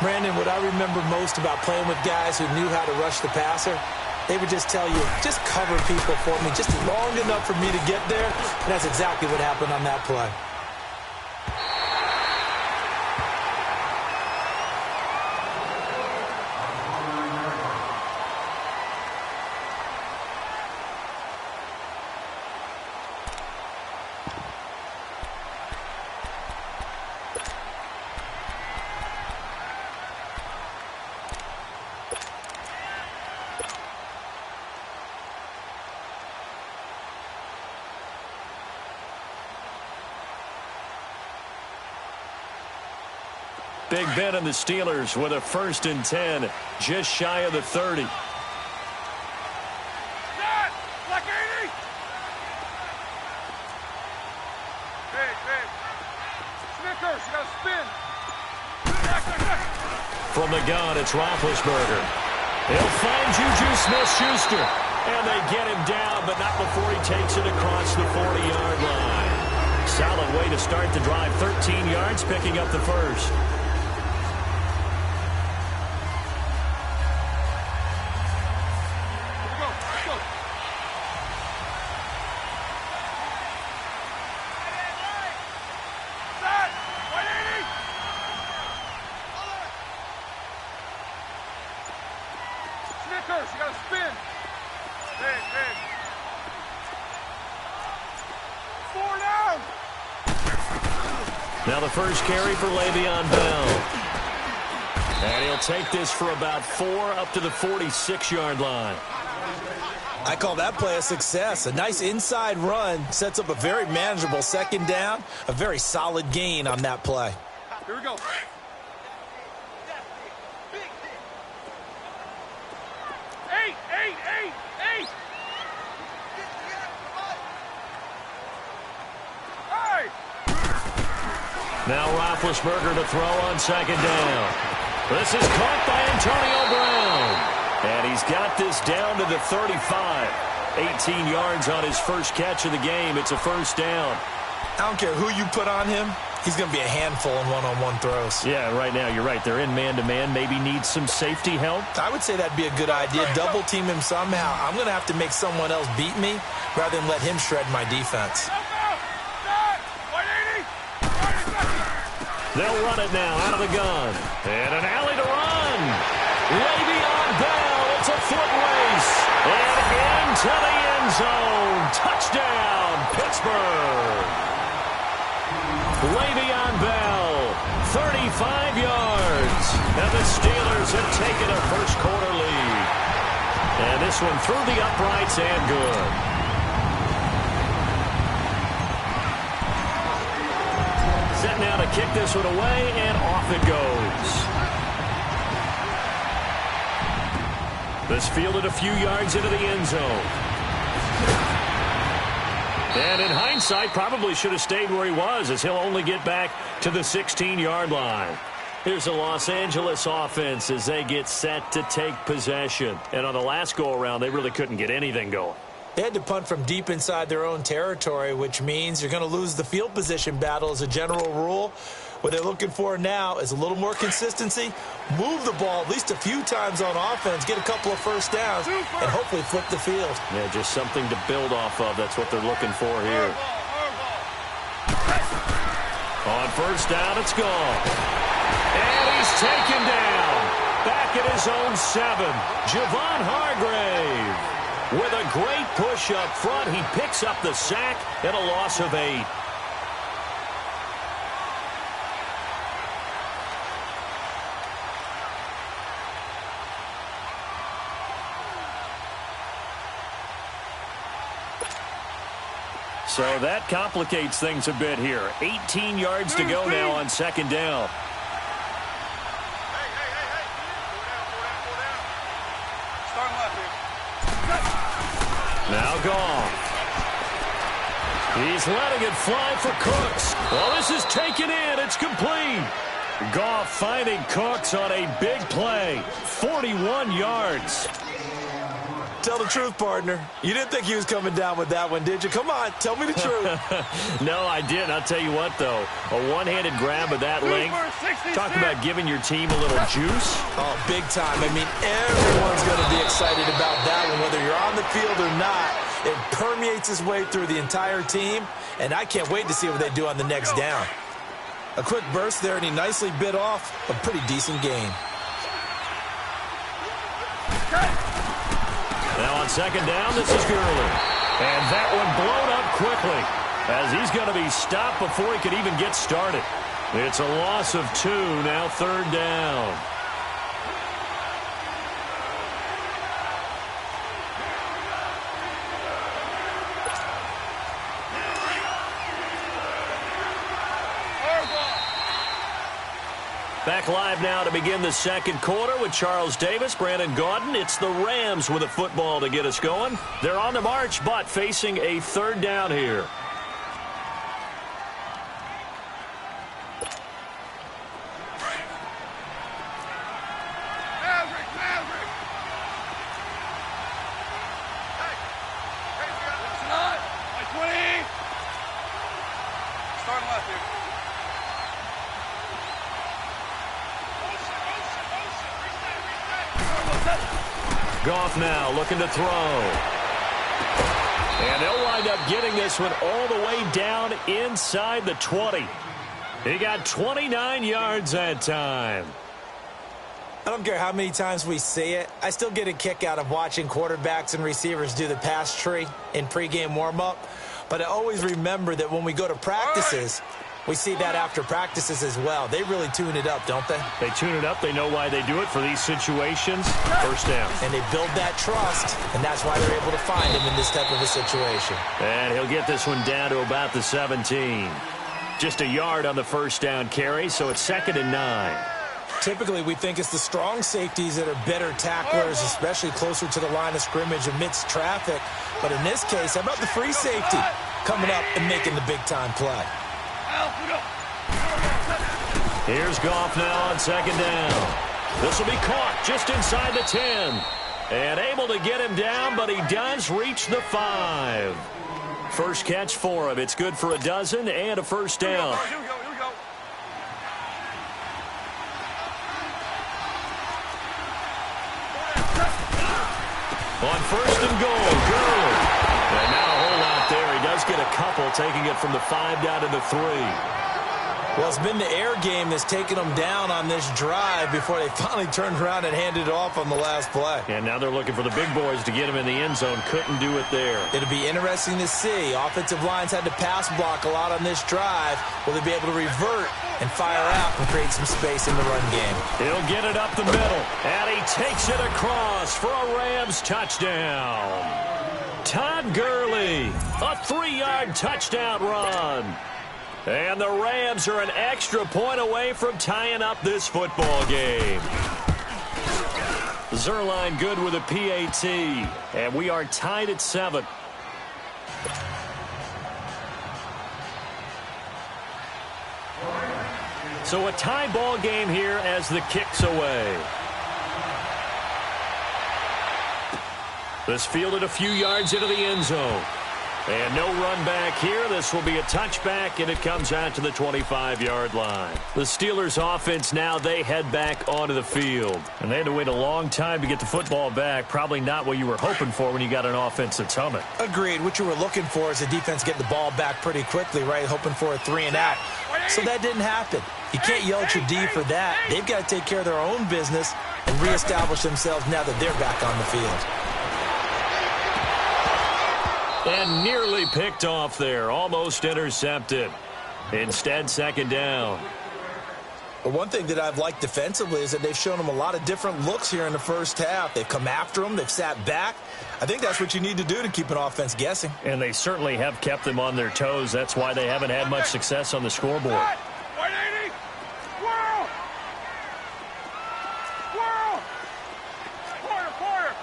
[SPEAKER 2] Brandon, what I remember most about playing with guys who knew how to rush the passer, they would just tell you, just cover people for me, just long enough for me to get there. And that's exactly what happened on that play.
[SPEAKER 1] Big Ben and the Steelers with a 1st and 10, just shy of the 30.
[SPEAKER 3] Black 80! Big. Snickers, you gotta spin.
[SPEAKER 1] From the gun, it's Roethlisberger. He'll find Juju Smith-Schuster. And they get him down, but not before he takes it across the 40-yard line. Solid way to start the drive. 13 yards, picking up the 1st.
[SPEAKER 3] Snickers, you gotta spin. Big, big. 4 down.
[SPEAKER 1] Now the first carry for Le'Veon Bell. And he'll take this for about 4 up to the 46-yard line.
[SPEAKER 2] I call that play a success. A nice inside run sets up a very manageable second down. A very solid gain on that play.
[SPEAKER 3] Here we go. Eight. Hey!
[SPEAKER 1] Now Roethlisberger to throw on second down. This is caught by Antonio Brown. And he's got this down to the 35. 18 yards on his first catch of the game. It's a first down.
[SPEAKER 2] I don't care who you put on him. He's going to be a handful in one-on-one throws.
[SPEAKER 1] Yeah, right now, you're right. They're in man-to-man. Maybe needs some safety help.
[SPEAKER 2] I would say that'd be a good idea. Double team him somehow. I'm going to have to make someone else beat me rather than let him shred my defense.
[SPEAKER 1] They'll run it now out of the gun. And an alley to run. Le'Veon Bell. It's a foot race. And into the end zone. Touchdown, Pittsburgh. Le'Veon Bell, 35 yards. And the Steelers have taken a first quarter lead. And this one through the uprights and good. Set now to kick this one away, and off it goes. This fielded a few yards into the end zone. And in hindsight, probably should have stayed where he was, as he'll only get back to the 16-yard line. Here's the Los Angeles offense as they get set to take possession. And on the last go-around, they really couldn't get anything going.
[SPEAKER 2] They had to punt from deep inside their own territory, which means you're going to lose the field position battle as a general rule. What they're looking for now is a little more consistency, move the ball at least a few times on offense, get a couple of first downs, and hopefully flip the field.
[SPEAKER 1] Yeah, just something to build off of. That's what they're looking for here. On first down, it's gone. And he's taken down. Back at his own 7. Javon Hargrave. With a great push up front, he picks up the sack and a loss of 8. So that complicates things a bit here. 18 yards to go now on second down. Now Goff. He's letting it fly for Cooks. Well, this is taken in. It's complete. Goff finding Cooks on a big play. 41 yards.
[SPEAKER 2] Tell the truth, partner. You didn't think he was coming down with that one, did you? Come on, tell me the truth.
[SPEAKER 1] No, I didn't. I'll tell you what, though. A one-handed grab of that length. Talk about giving your team a little juice.
[SPEAKER 2] Oh, big time. I mean, everyone's going to be excited about that one, whether you're on the field or not. It permeates its way through the entire team, and I can't wait to see what they do on the next down. A quick burst there, and he nicely bit off a pretty decent gain.
[SPEAKER 1] Now on second down, this is Gurley. And that one blown up quickly as he's going to be stopped before he could even get started. It's a loss of 2, now third down. Back live now to begin the second quarter with Charles Davis, Brandon Gaudin. It's the Rams with a football to get us going. They're on the march, but facing a third down here. Goff now looking to throw. And they'll wind up getting this one all the way down inside the 20. He got 29 yards that time.
[SPEAKER 2] I don't care how many times we see it. I still get a kick out of watching quarterbacks and receivers do the pass tree in pregame warm-up. But I always remember that when we go to practices, we see that after practices as well. They really tune it up, don't they?
[SPEAKER 1] They tune it up. They know why they do it for these situations. First down.
[SPEAKER 2] And they build that trust, and that's why they're able to find him in this type of a situation.
[SPEAKER 1] And he'll get this one down to about the 17. Just a yard on the first down carry, so it's 2nd and 9.
[SPEAKER 2] Typically, we think it's the strong safeties that are better tacklers, especially closer to the line of scrimmage amidst traffic. But in this case, how about the free safety coming up and making the big-time play?
[SPEAKER 1] Here's Goff now on 2nd down. This will be caught just inside the 10. And able to get him down, but he does reach the 5. First catch for him. It's good for a dozen and a first down.
[SPEAKER 3] Here we go.
[SPEAKER 1] On 1st and goal, Gurley. And now a hole out there. He does get a couple, taking it from the 5 down to the 3.
[SPEAKER 2] Well, it's been the air game that's taken them down on this drive before they finally turned around and handed it off on the last play.
[SPEAKER 1] And now they're looking for the big boys to get him in the end zone. Couldn't do it there.
[SPEAKER 2] It'll be interesting to see. Offensive lines had to pass block a lot on this drive. Will they be able to revert and fire out and create some space in the run game?
[SPEAKER 1] He'll get it up the middle, and he takes it across for a Rams touchdown. Todd Gurley, a 3-yard touchdown run. And the Rams are an extra point away from tying up this football game. Zerline good with a PAT, and we are tied at 7. So a tie ball game here as the kick's away. This fielded a few yards into the end zone. And no run back here. This will be a touchback, and it comes out to the 25-yard line. The Steelers' offense now, they head back onto the field. And they had to wait a long time to get the football back. Probably not what you were hoping for when you got an offense that's humming.
[SPEAKER 2] Agreed. What you were looking for is the defense getting the ball back pretty quickly, right? Hoping for a 3 and out. So that didn't happen. You can't yell at your D for that. They've got to take care of their own business and reestablish themselves now that they're back on the field.
[SPEAKER 1] And nearly picked off there. Almost intercepted. Instead, 2nd down.
[SPEAKER 2] But one thing that I've liked defensively is that they've shown them a lot of different looks here in the first half. They've come after them. They've sat back. I think that's what you need to do to keep an offense guessing.
[SPEAKER 1] And they certainly have kept them on their toes. That's why they haven't had much success on the scoreboard.
[SPEAKER 3] 180. Whirl. Quarter.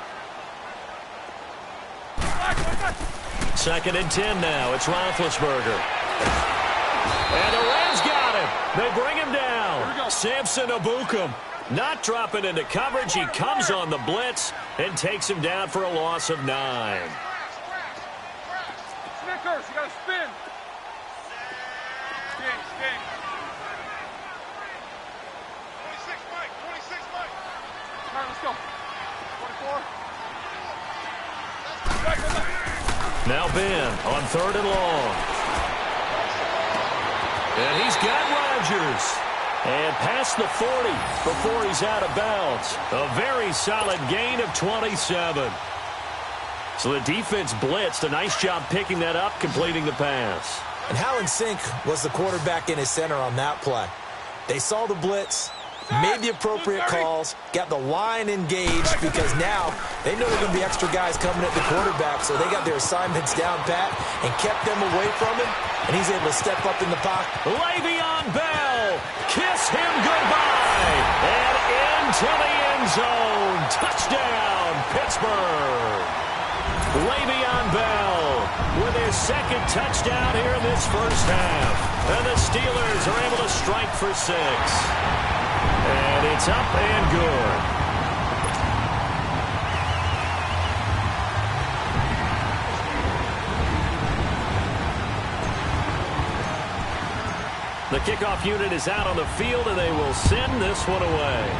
[SPEAKER 1] 2nd and 10 now. It's Roethlisberger. And the Rams got him. They bring him down. Samson Abukum not dropping into coverage. He comes on the blitz and takes him down for a loss of 9.
[SPEAKER 3] Snickers, you got to spin. Sting. 26 Mike. All right, let's go. 24.
[SPEAKER 1] Now Ben on 3rd and long. And he's got Rodgers. And past the 40 before he's out of bounds. A very solid gain of 27. So the defense blitzed. A nice job picking that up, completing the pass.
[SPEAKER 2] And how in sync was the quarterback in his center on that play? They saw the blitz, made the appropriate calls, got the line engaged, because now they know there are going to be extra guys coming at the quarterback, so they got their assignments down pat and kept them away from him, and he's able to step up in the pocket.
[SPEAKER 1] Le'Veon Bell, kiss him goodbye, and into the end zone. Touchdown, Pittsburgh. Le'Veon Bell with his 2nd touchdown here in this first half. And the Steelers are able to strike for 6. And it's up and good. The kickoff unit is out on the field, and they will send this one away.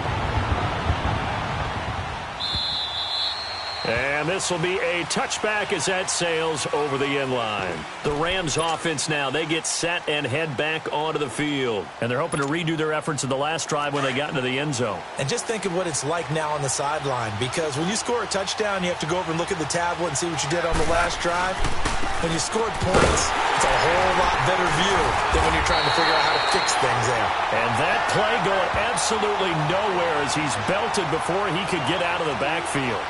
[SPEAKER 1] And And this will be a touchback as that sails over the end line. The Rams offense now, they get set and head back onto the field. And they're hoping to redo their efforts in the last drive when they got into the end zone.
[SPEAKER 2] And just think of what it's like now on the sideline, because when you score a touchdown, you have to go over and look at the tablet and see what you did on the last drive. When you scored points, it's a whole lot better view than when you're trying to figure out how to fix things there.
[SPEAKER 1] And that play going absolutely nowhere as he's belted before he could get out of the backfield.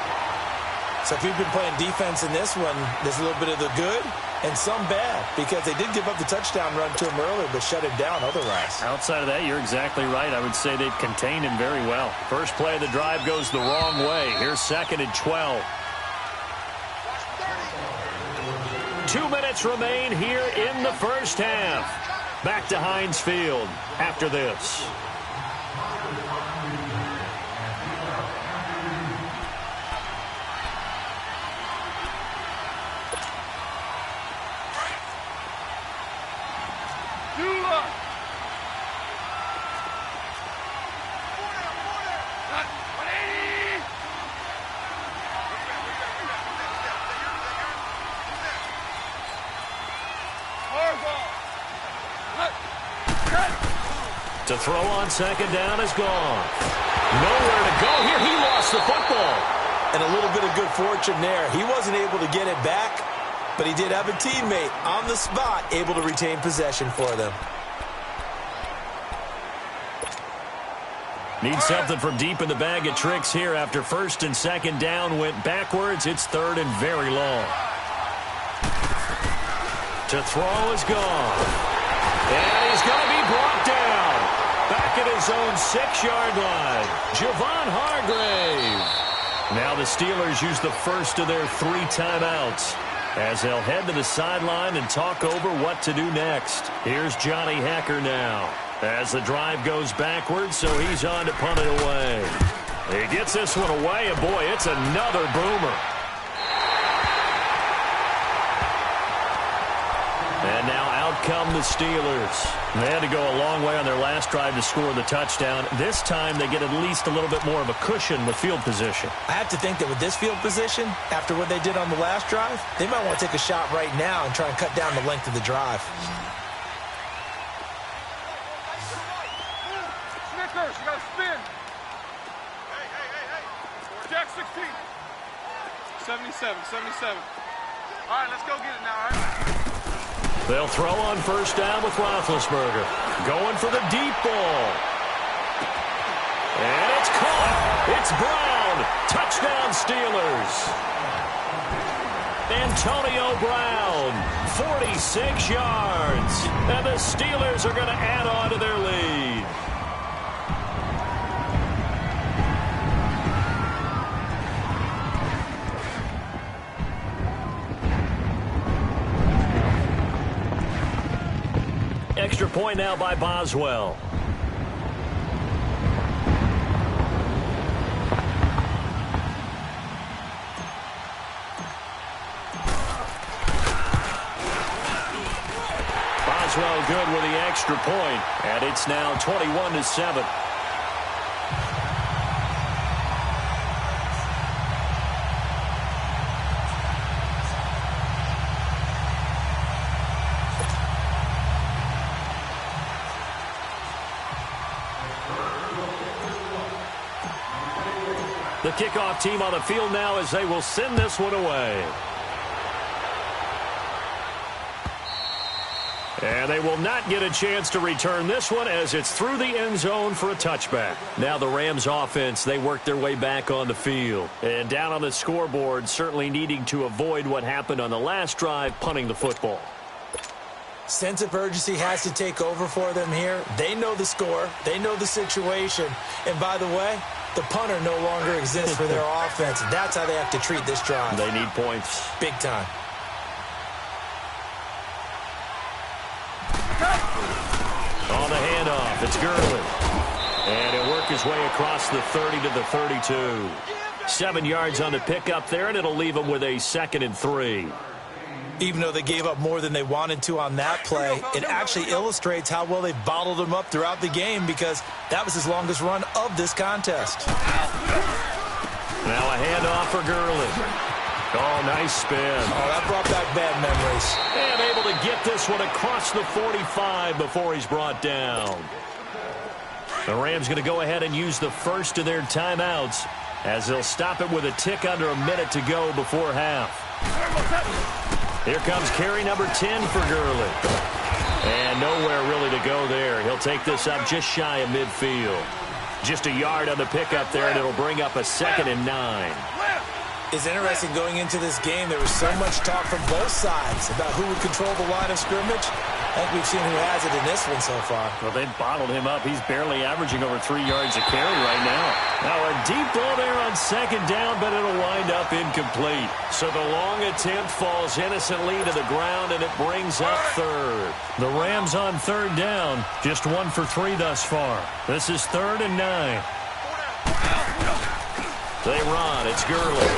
[SPEAKER 2] So if you've been playing defense in this one, there's a little bit of the good and some bad, because they did give up the touchdown run to him earlier, but shut it down otherwise.
[SPEAKER 1] Outside of that, you're exactly right. I would say they've contained him very well. First play of the drive goes the wrong way. Here's 2nd and 12. 2 minutes remain here in the first half. Back to Heinz Field after this. To throw on 2nd down is gone. Nowhere to go here. He lost the football.
[SPEAKER 2] And a little bit of good fortune there. He wasn't able to get it back, but he did have a teammate on the spot able to retain possession for them.
[SPEAKER 1] Need something from deep in the bag of tricks here after 1st and 2nd down went backwards. It's 3rd and very long. To throw is gone. And he's going to be brought down. Back at his own 6-yard line. Javon Hargrave. Now the Steelers use the first of their 3 timeouts as they'll head to the sideline and talk over what to do next. Here's Johnny Hacker now as the drive goes backwards, so he's on to punt it away. He gets this one away, and boy, it's another boomer. And now out come the Steelers. They had to go a long way on their last drive to score the touchdown. This time they get at least a little bit more of a cushion with field position.
[SPEAKER 2] I have to think that with this field position, after what they did on the last drive, they might want to take a shot right now and try and cut down the length of the drive.
[SPEAKER 3] Snickers, you got to spin. Hey. Jack 16. 77. All right, let's go get it now, all right?
[SPEAKER 1] They'll throw on 1st down with Roethlisberger. Going for the deep ball. And it's caught. It's Brown. Touchdown Steelers. Antonio Brown, 46 yards. And the Steelers are going to add on to their lead. Extra point now by Boswell. Boswell good with the extra point, and it's now 21-7. The kickoff team on the field now as they will send this one away. And they will not get a chance to return this one as it's through the end zone for a touchback. Now the Rams offense, they work their way back on the field. And down on the scoreboard, certainly needing to avoid what happened on the last drive, punting the football.
[SPEAKER 2] Sense of urgency has to take over for them here. They know the score. They know the situation. And by the way, the punter no longer exists for their offense. That's how they have to treat this drive.
[SPEAKER 1] They need points.
[SPEAKER 2] Big time.
[SPEAKER 1] On the handoff, it's Gurley. And he'll work his way across the 30 to the 32. 7 yards on the pickup there, and it'll leave him with a 2nd and 3.
[SPEAKER 2] Even though they gave up more than they wanted to on that play, it actually illustrates how well they bottled him up throughout the game, because that was his longest run of this contest.
[SPEAKER 1] Now a handoff for Gurley. Oh, nice spin.
[SPEAKER 2] Oh, that brought back bad memories.
[SPEAKER 1] And able to get this one across the 45 before he's brought down. The Rams going to go ahead and use the first of their timeouts as they'll stop it with a tick under a minute to go before half. Here comes carry number 10 for Gurley. And nowhere really to go there. He'll take this up just shy of midfield. Just a yard on the pickup there, and it'll bring up a 2nd and 9.
[SPEAKER 2] It's interesting going into this game. There was so much talk from both sides about who would control the line of scrimmage. I think we've seen who has it in this one so far.
[SPEAKER 1] Well, they've bottled him up. He's barely averaging over 3 yards a carry right now. Now a deep ball there on 2nd down, but it'll wind up incomplete. So the long attempt falls innocently to the ground, and it brings up 3rd. The Rams on 3rd down, just 1 for 3 thus far. This is 3rd and 9. They run. It's Gurley.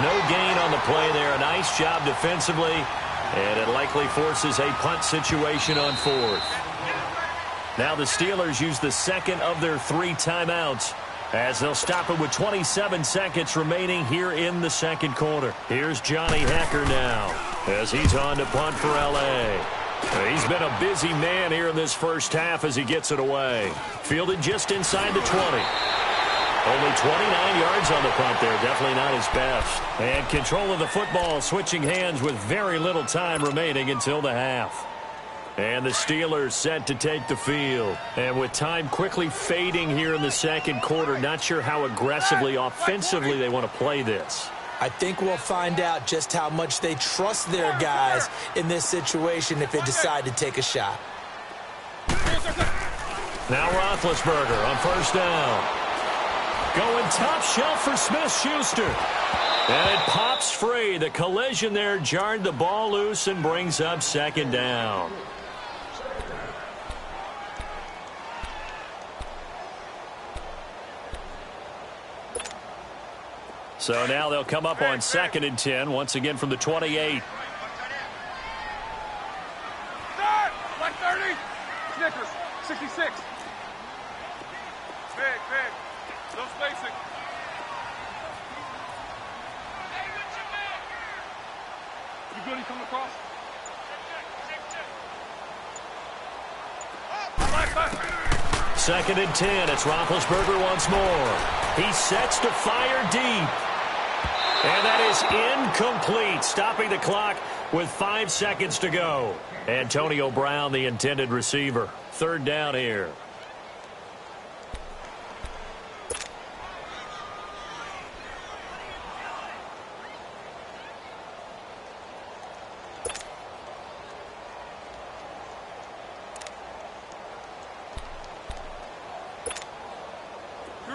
[SPEAKER 1] No gain on the play there. A nice job defensively. And it likely forces a punt situation on 4th. Now the Steelers use the 2nd of their 3 timeouts as they'll stop it with 27 seconds remaining here in the 2nd quarter. Here's Johnny Hecker now as he's on to punt for L.A. He's been a busy man here in this first half as he gets it away. Fielded just inside the 20. Only 29 yards on the punt there. Definitely not his best. And control of the football switching hands with very little time remaining until the half. And the Steelers set to take the field. And with time quickly fading here in the 2nd quarter, not sure how aggressively, offensively they want to play this.
[SPEAKER 2] I think we'll find out just how much they trust their guys in this situation if they decide to take a shot.
[SPEAKER 1] Now Roethlisberger on 1st down. Going top shelf for Smith-Schuster. And it pops free. The collision there jarred the ball loose and brings up 2nd down. So now they'll come up on 2nd and 10, once again from the 28.
[SPEAKER 3] Start! Like 30! Snickers, 66. Big. No spacing. You good? You coming across?
[SPEAKER 1] Second and 10. It's Roethlisberger once more. He sets to fire deep. And that is incomplete, stopping the clock with 5 seconds to go. Antonio Brown, the intended receiver. 3rd down here.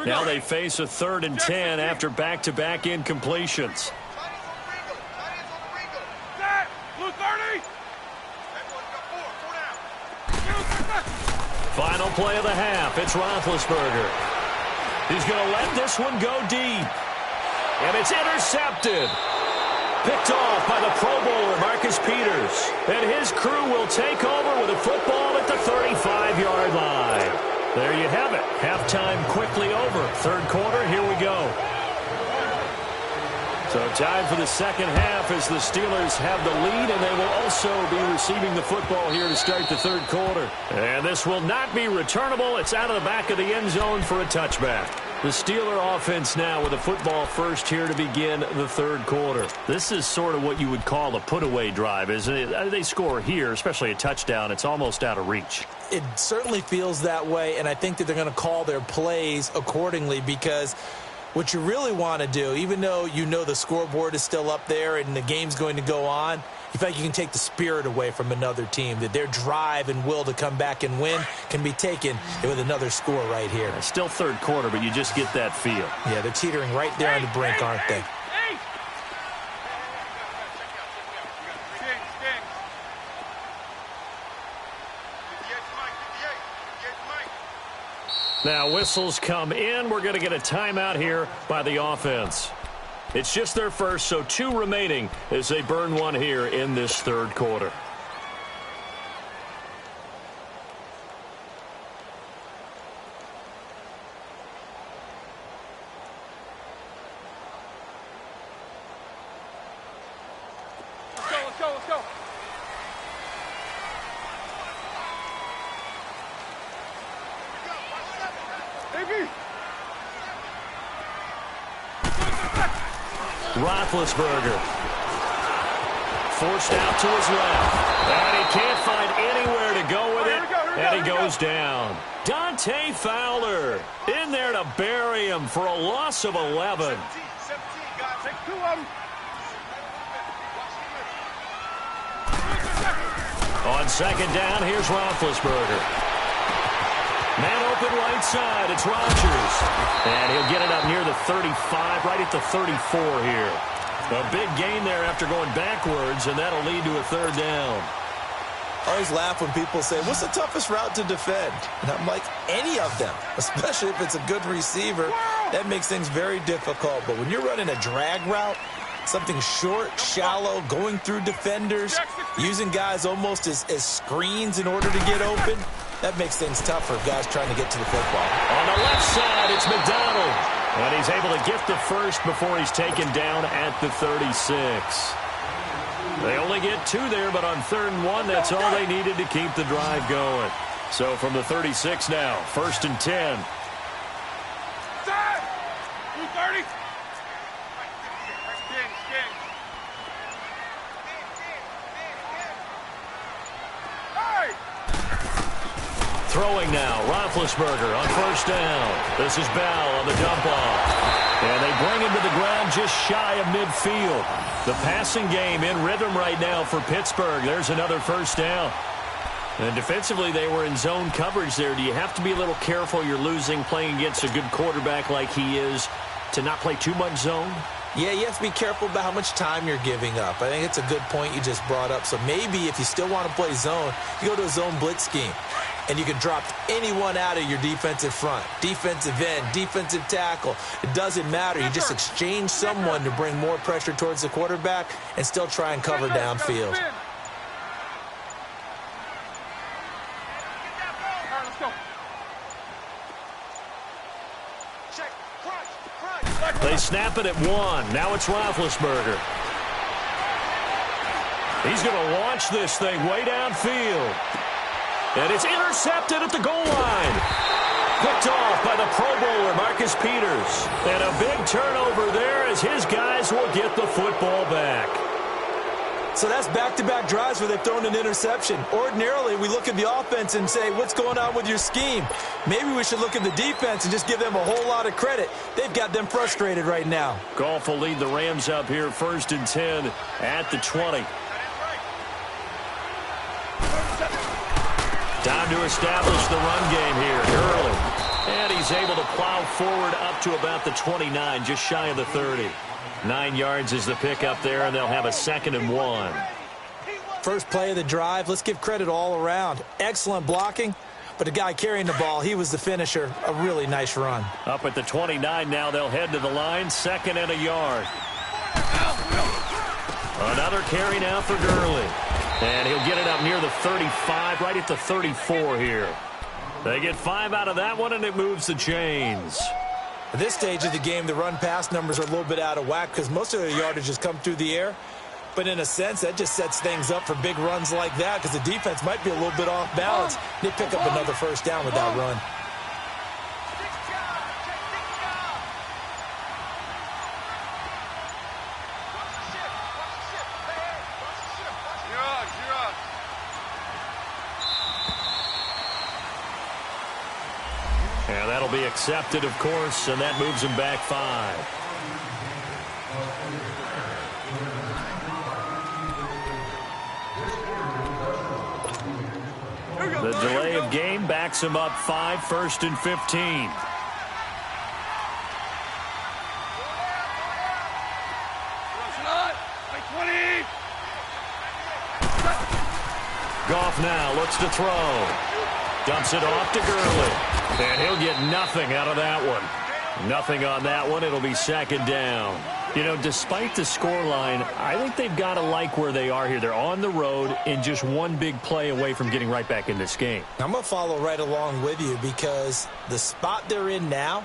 [SPEAKER 1] Now they face a 3rd and 10 after back-to-back incompletions. Final play of the half. It's Roethlisberger. He's going to let this one go deep. And it's intercepted. Picked off by the Pro Bowler, Marcus Peters. And his crew will take over with a football at the 35-yard line. There you have it. Halftime quickly over. 3rd quarter, here we go. So time for the 2nd half as the Steelers have the lead, and they will also be receiving the football here to start the 3rd quarter. And this will not be returnable. It's out of the back of the end zone for a touchback. The Steeler offense now with a football first here to begin the 3rd quarter. This is sort of what you would call a put-away drive, isn't it? They score here, especially a touchdown. It's almost out of reach.
[SPEAKER 2] It certainly feels that way, and I think that they're going to call their plays accordingly because what you really want to do, even though you know the scoreboard is still up there and the game's going to go on, you feel like you can take the spirit away from another team, that their drive and will to come back and win can be taken with another score right here.
[SPEAKER 1] It's still 3rd quarter, but you just get that feel.
[SPEAKER 2] Yeah, they're teetering right there on the brink, aren't they?
[SPEAKER 1] Now whistles come in. We're going to get a timeout here by the offense. It's just their first, so 2 remaining as they burn one here in this 3rd quarter.
[SPEAKER 3] go, let's go. AB.
[SPEAKER 1] Roethlisberger. Forced out to his left. And he can't find anywhere to go with it. And he goes down. Dante Fowler in there to bury him for a loss of 11.
[SPEAKER 3] 17, guys. Take 2 of them.
[SPEAKER 1] On second down, here's Roethlisberger. Man open right side, it's Rodgers. And he'll get it up near the 35, right at the 34 here. A big gain there after going backwards, and that'll lead to a third down.
[SPEAKER 2] I always laugh when people say, what's the toughest route to defend? And I'm like, any of them, especially if it's a good receiver. That makes things very difficult. But when you're running a drag route, something short, shallow, going through defenders, using guys almost as screens in order to get open, that makes things tough for guys trying to get to the football.
[SPEAKER 1] On the left side, it's McDonald. And he's able to get the first before he's taken down at the 36. They only get 2 there, but on 3rd and 1, that's all they needed to keep the drive going. So from the 36 now, 1st and 10.
[SPEAKER 3] 230.
[SPEAKER 1] Throwing now, Roethlisberger on 1st down. This is Bell on the dump off. And they bring him to the ground just shy of midfield. The passing game in rhythm right now for Pittsburgh. There's another 1st down. And defensively, they were in zone coverage there. Do you have to be a little careful? You're losing playing against a good quarterback like he is to not play too much zone?
[SPEAKER 2] Yeah, you have to be careful about how much time you're giving up. I think it's a good point you just brought up. So maybe if you still want to play zone, you go to a zone blitz scheme. And you can drop anyone out of your defensive front, defensive end, defensive tackle. It doesn't matter. You just exchange someone to bring more pressure towards the quarterback and still try and cover downfield.
[SPEAKER 1] They snap it at 1. Now it's Roethlisberger. He's going to launch this thing way downfield. And it's intercepted at the goal line. Picked off by the Pro Bowler, Marcus Peters. And a big turnover there as his guys will get the football back.
[SPEAKER 2] So that's back-to-back drives where they've thrown an interception. Ordinarily, we look at the offense and say, what's going on with your scheme? Maybe we should look at the defense and just give them a whole lot of credit. They've got them frustrated right now.
[SPEAKER 1] Goff will lead the Rams up here 1st and 10 at the 20. Time to establish the run game here early. And he's able to plow forward up to about the 29, just shy of the 30. 9 yards is the pickup there, and they'll have a 2nd and 1.
[SPEAKER 2] First play of the drive, let's give credit all around. Excellent blocking, but the guy carrying the ball, he was the finisher. A really nice run.
[SPEAKER 1] Up at the 29 now, they'll head to the line, 2nd and a yard. Another carry now for Gurley. And he'll get it up near the 35, right at the 34 here. They get 5 out of that one, and it moves the chains.
[SPEAKER 2] At this stage of the game, the run-pass numbers are a little bit out of whack because most of their yardage has come through the air. But in a sense, that just sets things up for big runs like that because the defense might be a little bit off balance. They pick up another 1st down with that run.
[SPEAKER 1] And that'll be accepted, of course, and that moves him back 5. The delay of game backs him up 5, 1st and 15. Goff now looks to throw. Dumps it off to Gurley. And he'll get nothing out of that one. Nothing on that one. It'll be 2nd down. You know, despite the scoreline, I think they've got to like where they are here. They're on the road and just one big play away from getting right back in this game.
[SPEAKER 2] I'm going to follow right along with you because the spot they're in now,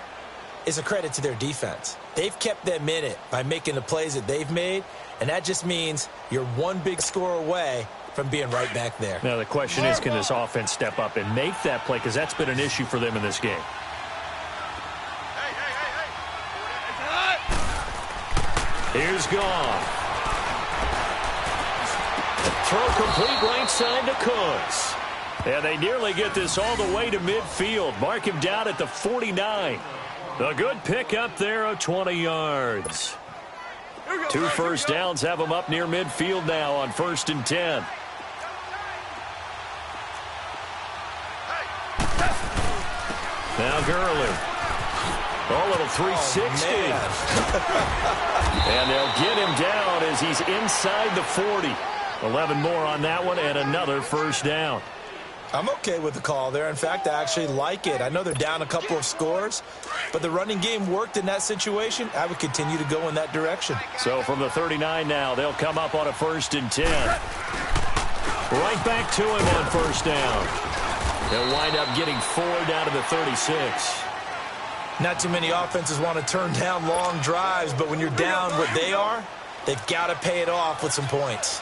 [SPEAKER 2] is a credit to their defense. They've kept them in it by making the plays that they've made, and that just means you're one big score away from being right back there.
[SPEAKER 1] Now the question is, can this offense step up and make that play? Because that's been an issue for them in this game. Here's Goff. Throw complete right side to Cooks. And they nearly get this all the way to midfield. Mark him down at the 49. A good pickup there of 20 yards. 2 first downs have them up near midfield now on 1st and 10. Now Gurley. A little 360. And they'll get him down as he's inside the 40. 11 more on that one and another first down.
[SPEAKER 2] I'm okay with the call there. In fact, I actually like it. I know they're down a couple of scores, but the running game worked in that situation. I would continue to go in that direction.
[SPEAKER 1] So from the 39 now, they'll come up on a 1st and 10. Right back to him on 1st down. They'll wind up getting 4 down to the 36.
[SPEAKER 2] Not too many offenses want to turn down long drives, but when you're down what they are, they've got to pay it off with some points.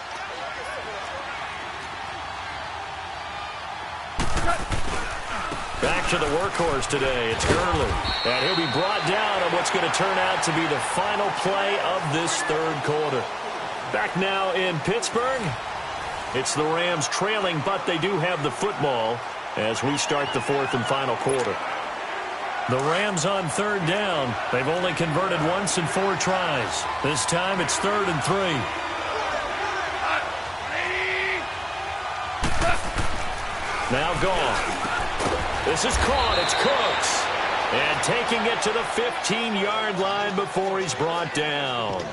[SPEAKER 1] Back to the workhorse today. It's Gurley. And he'll be brought down on what's going to turn out to be the final play of this 3rd quarter. Back now in Pittsburgh. It's the Rams trailing, but they do have the football as we start the 4th and final quarter. The Rams on 3rd down. They've only converted once in 4 tries. This time it's 3rd and 3. Now Goff. This is caught. It's Cooks. And taking it to the 15-yard line before he's brought down.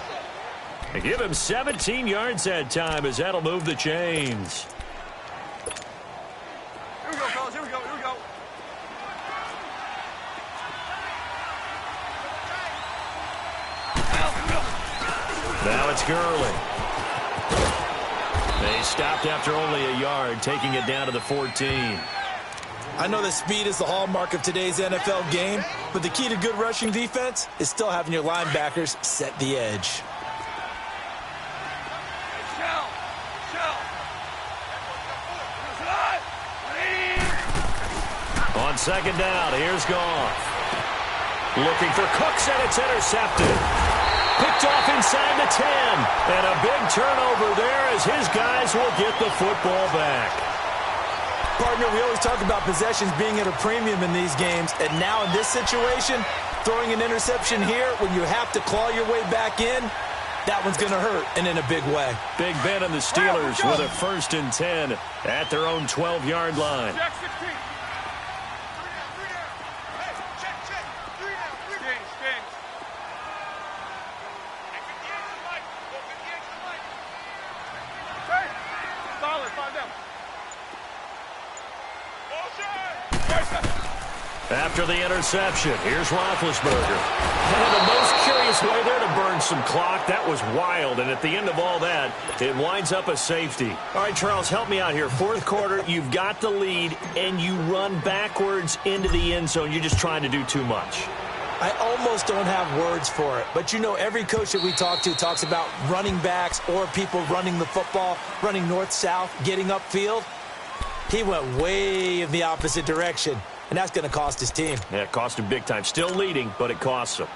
[SPEAKER 1] They give him 17 yards that time as that'll move the chains.
[SPEAKER 3] Here we go, fellas. Here we go. Here we go.
[SPEAKER 1] Now it's Gurley. They stopped after only a yard, taking it down to the 14.
[SPEAKER 2] I know that speed is the hallmark of today's NFL game, but the key to good rushing defense is still having your linebackers set the edge.
[SPEAKER 1] On 2nd down, here's Goff. Looking for Cooks, and it's intercepted. Picked off inside the 10. And a big turnover there as his guys will get the football back.
[SPEAKER 2] Partner, we always talk about possessions being at a premium in these games, and now in this situation, throwing an interception here when you have to claw your way back in, that one's going to hurt, and in a big way.
[SPEAKER 1] Big Ben and the Steelers with a 1st and 10 at their own 12-yard line.
[SPEAKER 3] Jack 16.
[SPEAKER 1] After the interception, here's Roethlisberger. Kind of the most curious way there to burn some clock. That was wild, and at the end of all that, it winds up a safety. All right, Charles, help me out here. 4th quarter, you've got the lead, and you run backwards into the end zone. You're just trying to do too much.
[SPEAKER 2] I almost don't have words for it, but you know every coach that we talk to talks about running backs or people running the football, running north-south, getting upfield. He went way in the opposite direction. And that's going to cost his team.
[SPEAKER 1] Yeah, it cost him big time. Still leading, but it costs him.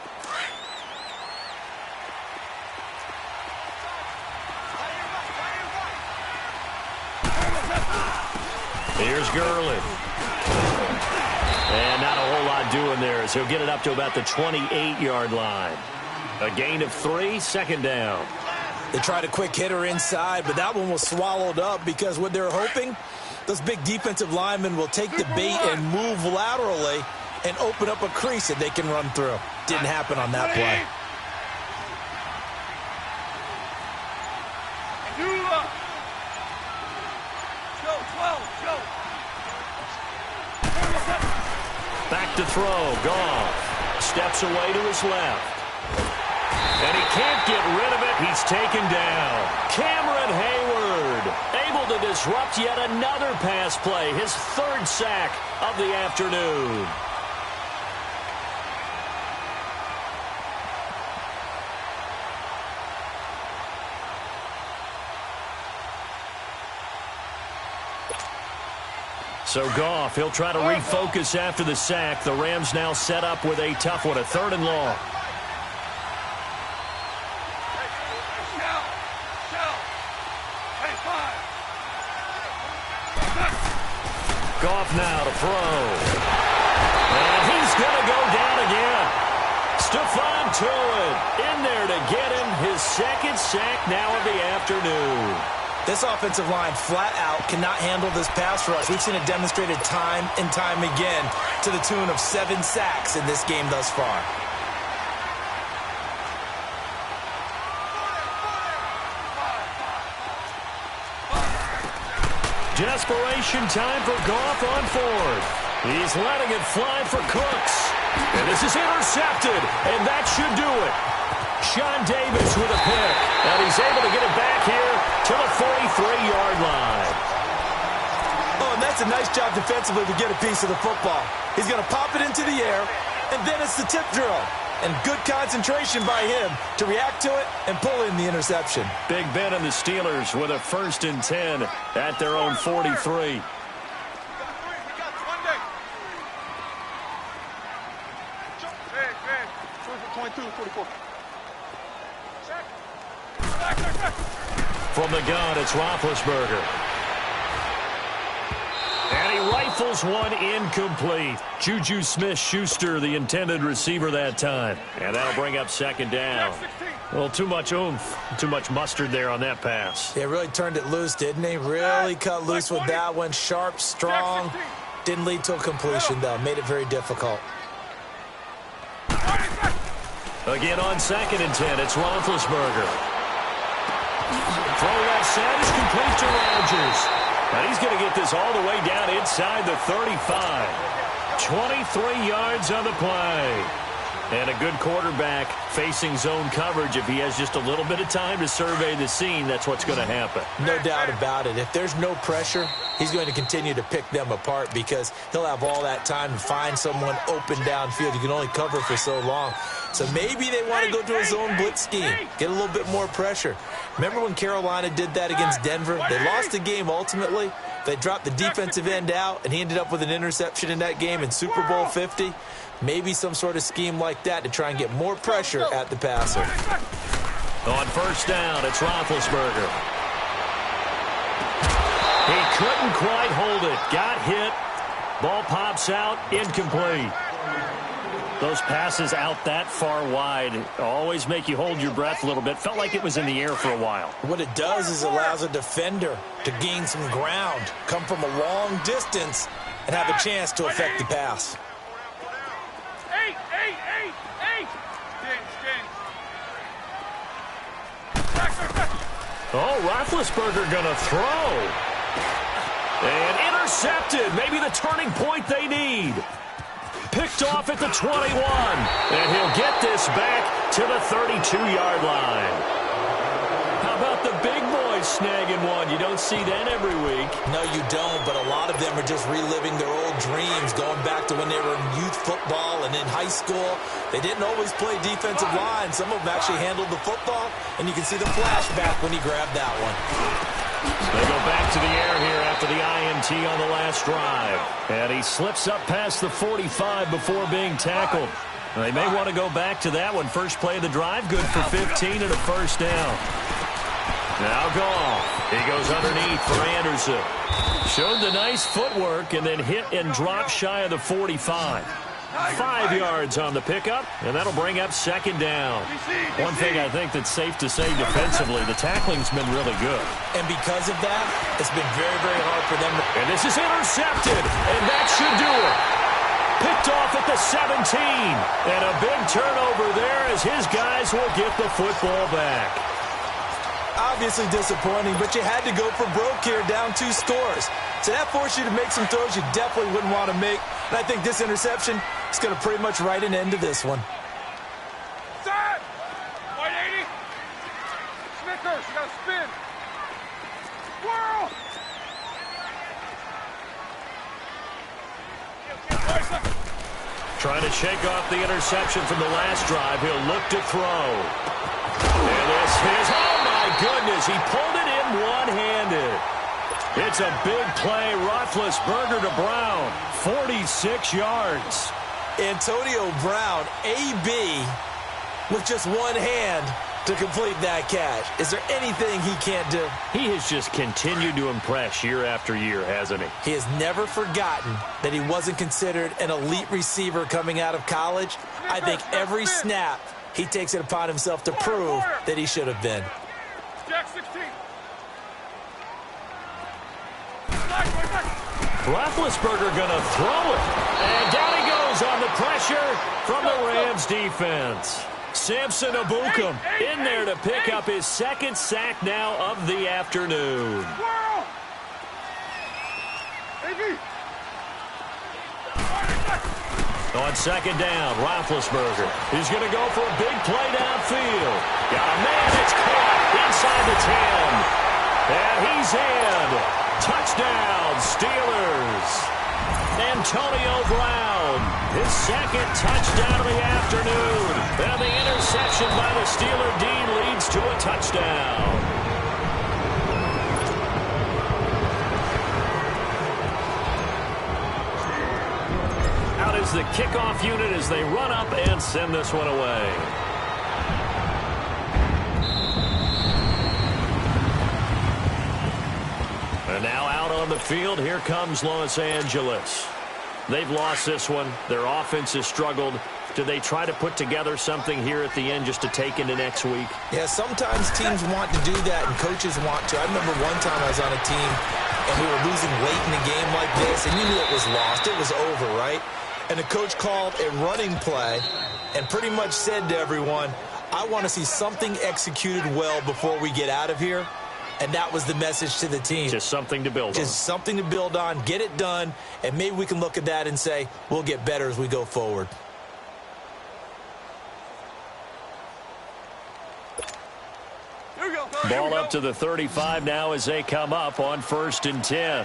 [SPEAKER 1] Here's Gurley. And not a whole lot doing there as he'll get it up to about the 28-yard line. A gain of 3, 2nd down.
[SPEAKER 2] They tried a quick hitter inside, but that one was swallowed up because what they're hoping, those big defensive linemen will take the bait and move laterally and open up a crease that they can run through. Didn't happen on that play.
[SPEAKER 1] Back to throw. Goff steps away to his left. And he can't get rid of it. He's taken down. Cameron Hayward able to disrupt yet another pass play. His 3rd sack of the afternoon. So Goff, he'll try to refocus after the sack. The Rams now set up with a tough one, a 3rd and long. Goff now to throw. And he's going to go down again. Stephon Tuitt in there to get him his 2nd sack now of the afternoon.
[SPEAKER 2] This offensive line flat out cannot handle this pass rush. We've seen it demonstrated time and time again to the tune of 7 sacks in this game thus far.
[SPEAKER 1] Desperation time for Goff on 4th. He's letting it fly for Cooks. And this is intercepted, and that should do it. Sean Davis with a pick, and he's able to get it back here to the 43-yard line.
[SPEAKER 2] Oh, and that's a nice job defensively to get a piece of the football. He's going to pop it into the air, and then it's the tip drill. And good concentration by him to react to it and pull in the interception.
[SPEAKER 1] Big Ben and the Steelers with a 1st and 10 at their own 43. From the gun, it's Roethlisberger. And he rifles one incomplete. Juju Smith-Schuster, the intended receiver that time. And that'll bring up 2nd down. A little too much oomph, too much mustard there on that pass.
[SPEAKER 2] They really turned it loose, didn't they? Really cut loose with that one. Sharp, strong. Didn't lead to a completion, though. Made it very difficult.
[SPEAKER 1] Again on 2nd and 10, it's Roethlisberger. Throw left side is complete to Rodgers. And he's going to get this all the way down inside the 35. 23 yards on the play. And a good quarterback facing zone coverage. If he has just a little bit of time to survey the scene, that's what's going to happen.
[SPEAKER 2] No doubt about it. If there's no pressure, he's going to continue to pick them apart because he'll have all that time to find someone open downfield. You can only cover for so long. So maybe they want to go to a zone blitz scheme, get a little bit more pressure. Remember when Carolina did that against Denver? They lost the game ultimately. They dropped the defensive end out, and he ended up with an interception in that game in Super Bowl 50. Maybe some sort of scheme like that to try and get more pressure at the passer.
[SPEAKER 1] On 1st down, it's Roethlisberger. He couldn't quite hold it. Got hit. Ball pops out. Incomplete. Those passes out that far wide always make you hold your breath a little bit. Felt like it was in the air for a while.
[SPEAKER 2] What it does is allows a defender to gain some ground, come from a long distance, and have a chance to affect the pass.
[SPEAKER 1] Oh, Roethlisberger going to throw. And intercepted. Maybe the turning point they need. Picked off at the 21. And he'll get this back to the 32-yard line. How about the big boys snagging one? You don't see that every week.
[SPEAKER 2] No, you don't, but a lot of them are just reliving their old dreams, going back to when they were in youth football and in high school. They didn't always play defensive line. Some of them actually handled the football, and you can see the flashback when he grabbed that one.
[SPEAKER 1] They go back to the air here after the INT on the last drive. And he slips up past the 45 before being tackled. They may want to go back to that one. First play of the drive, good for 15 and a 1st down. Now Goff. He goes underneath for Anderson. Showed the nice footwork and then hit and drop shy of the 45. 5 yards on the pickup, and that'll bring up 2nd down. One thing I think that's safe to say defensively, the tackling's been really good.
[SPEAKER 2] And because of that, it's been very, very hard for them.
[SPEAKER 1] And this is intercepted, and that should do it. Picked off at the 17, and a big turnover there as his guys will get the football back.
[SPEAKER 2] Obviously disappointing, but you had to go for broke here, down 2 scores. So that forced you to make some throws you definitely wouldn't want to make. And I think this interception is going to pretty much write an end to this one.
[SPEAKER 3] Set! 180. Snickers, you got to spin. Whirl!
[SPEAKER 1] Trying to shake off the interception from the last drive. He'll look to throw. And this is, oh my goodness, he pulled it in one-handed. It's a big play. Roethlisberger to Brown. 46 yards.
[SPEAKER 2] Antonio Brown, AB, with just one hand to complete that catch. Is there anything he can't do?
[SPEAKER 1] He has just continued to impress year after year, hasn't he?
[SPEAKER 2] He has never forgotten that he wasn't considered an elite receiver coming out of college. I think every snap he takes it upon himself to prove that he should have been.
[SPEAKER 3] Jack 16.
[SPEAKER 1] Roethlisberger going to throw it. And down he goes on the pressure from the Rams defense. Samson Ebukam in there to pick up his second sack now of the afternoon. On second down, Roethlisberger. He's going to go for a big play downfield. Got a man that's caught inside the 10. And he's in. Touchdown, Steelers. Antonio Brown, his second touchdown of the afternoon. And the interception by the Steeler Dean leads to a touchdown. Out is the kickoff unit as they run up and send this one away. And now out on the field, here comes Los Angeles. They've lost this one. Their offense has struggled. Do they try to put together something here at the end just to take into next week?
[SPEAKER 2] Yeah, sometimes teams want to do that and coaches want to. I remember one time I was on a team and we were losing late in the game like this, and you knew it was lost. It was over, right? And the coach called a running play and pretty much said to everyone, I want to see something executed well before we get out of here. And that was the message to the team.
[SPEAKER 1] Just something to build on.
[SPEAKER 2] Just something to build on, get it done, and maybe we can look at that and say, we'll get better as we go forward.
[SPEAKER 1] Ball up to the 35 now as they come up on 1st and 10.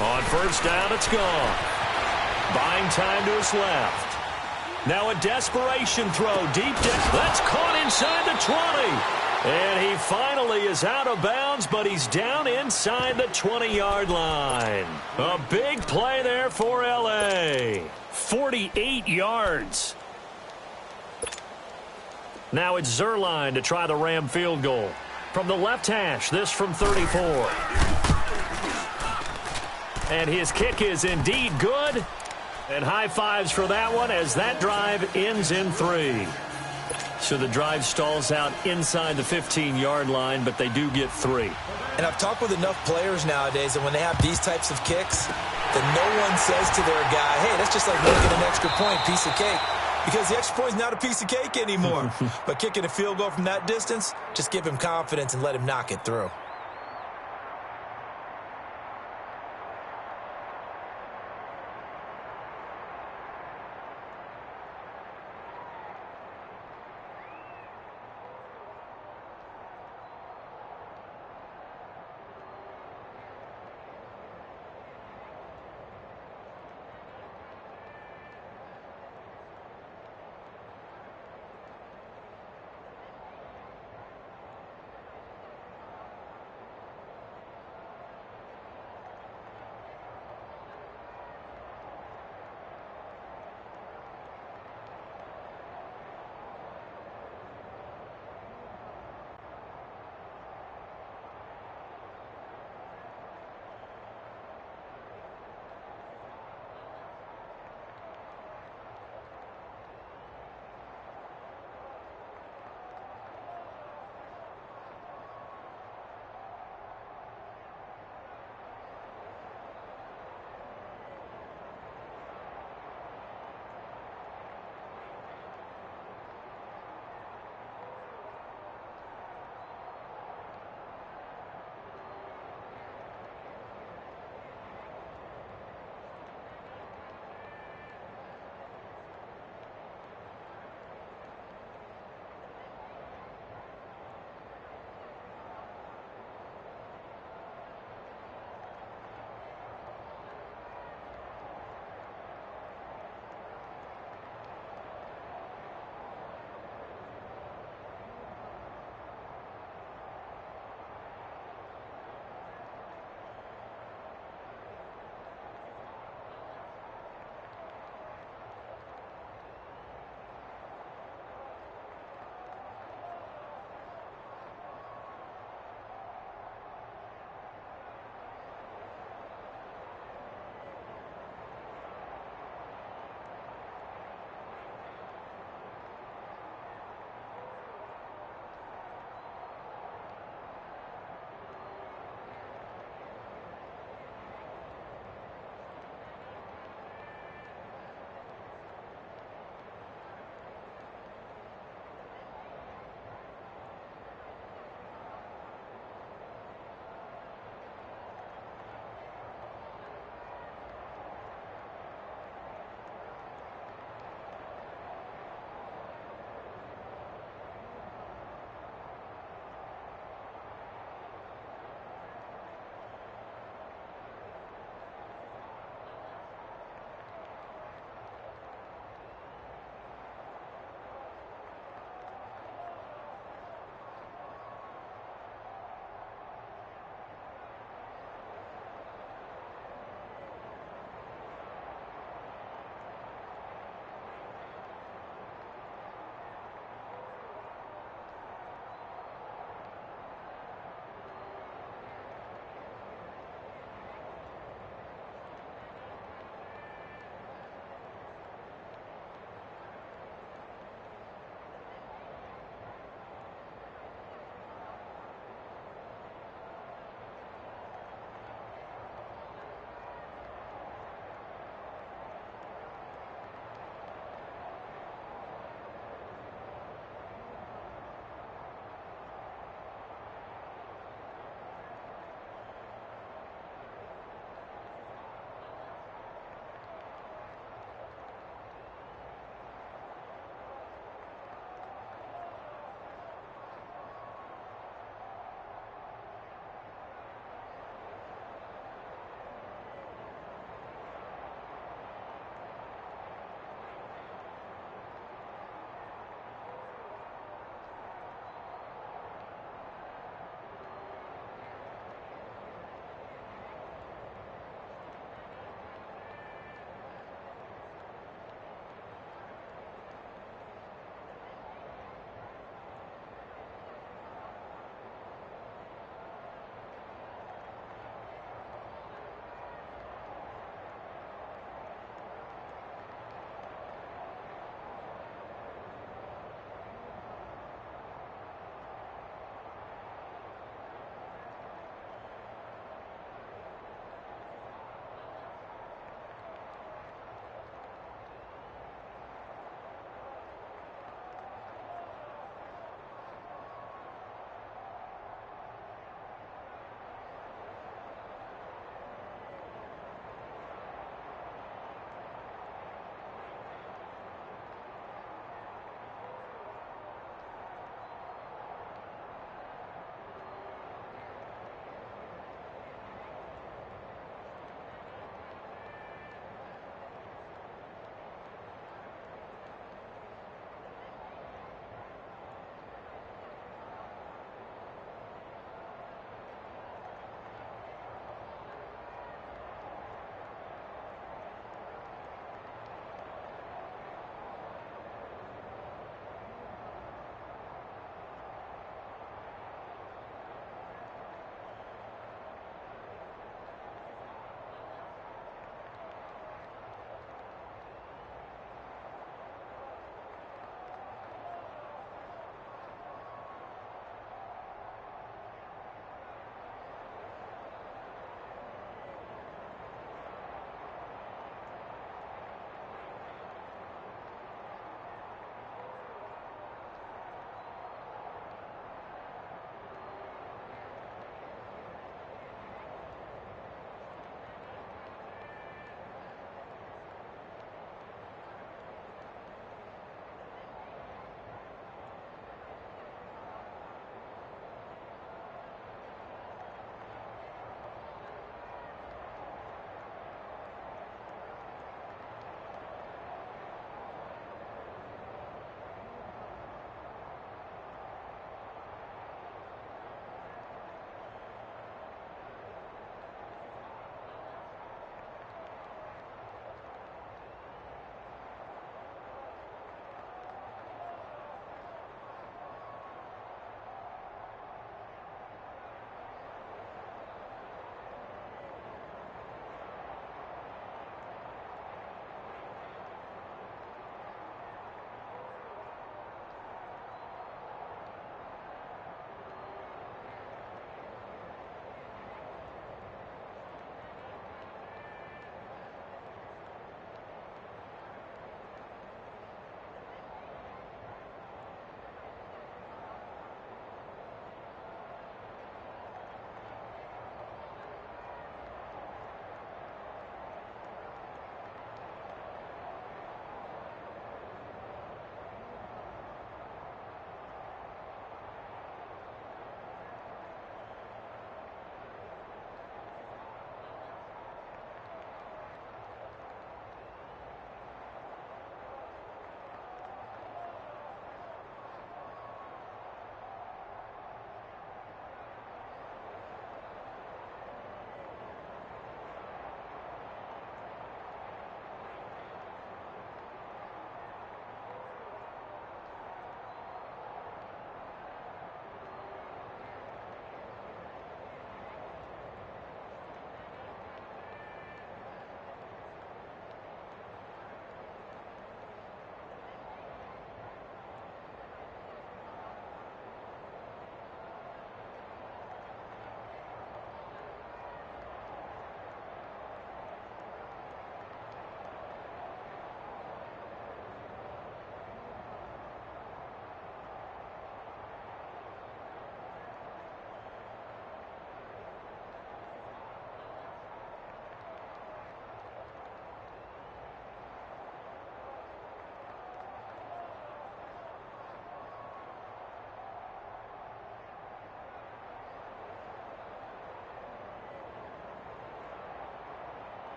[SPEAKER 1] On 1st down, it's gone. Buying time to his left. Now a desperation throw deep down. That's caught inside the 20. And he finally is out of bounds, but he's down inside the 20-yard line. A big play there for L.A. 48 yards. Now it's Zerline to try the Ram field goal. From the left hash, this from 34. And his kick is indeed good. And high fives for that one as that drive ends in 3. So the drive stalls out inside the 15-yard line, but they do get 3.
[SPEAKER 2] And I've talked with enough players nowadays, and when they have these types of kicks, that no one says to their guy, hey, that's just like making an extra point, piece of cake. Because the extra point is not a piece of cake anymore. But kicking a field goal from that distance, just give him confidence and let him knock it through.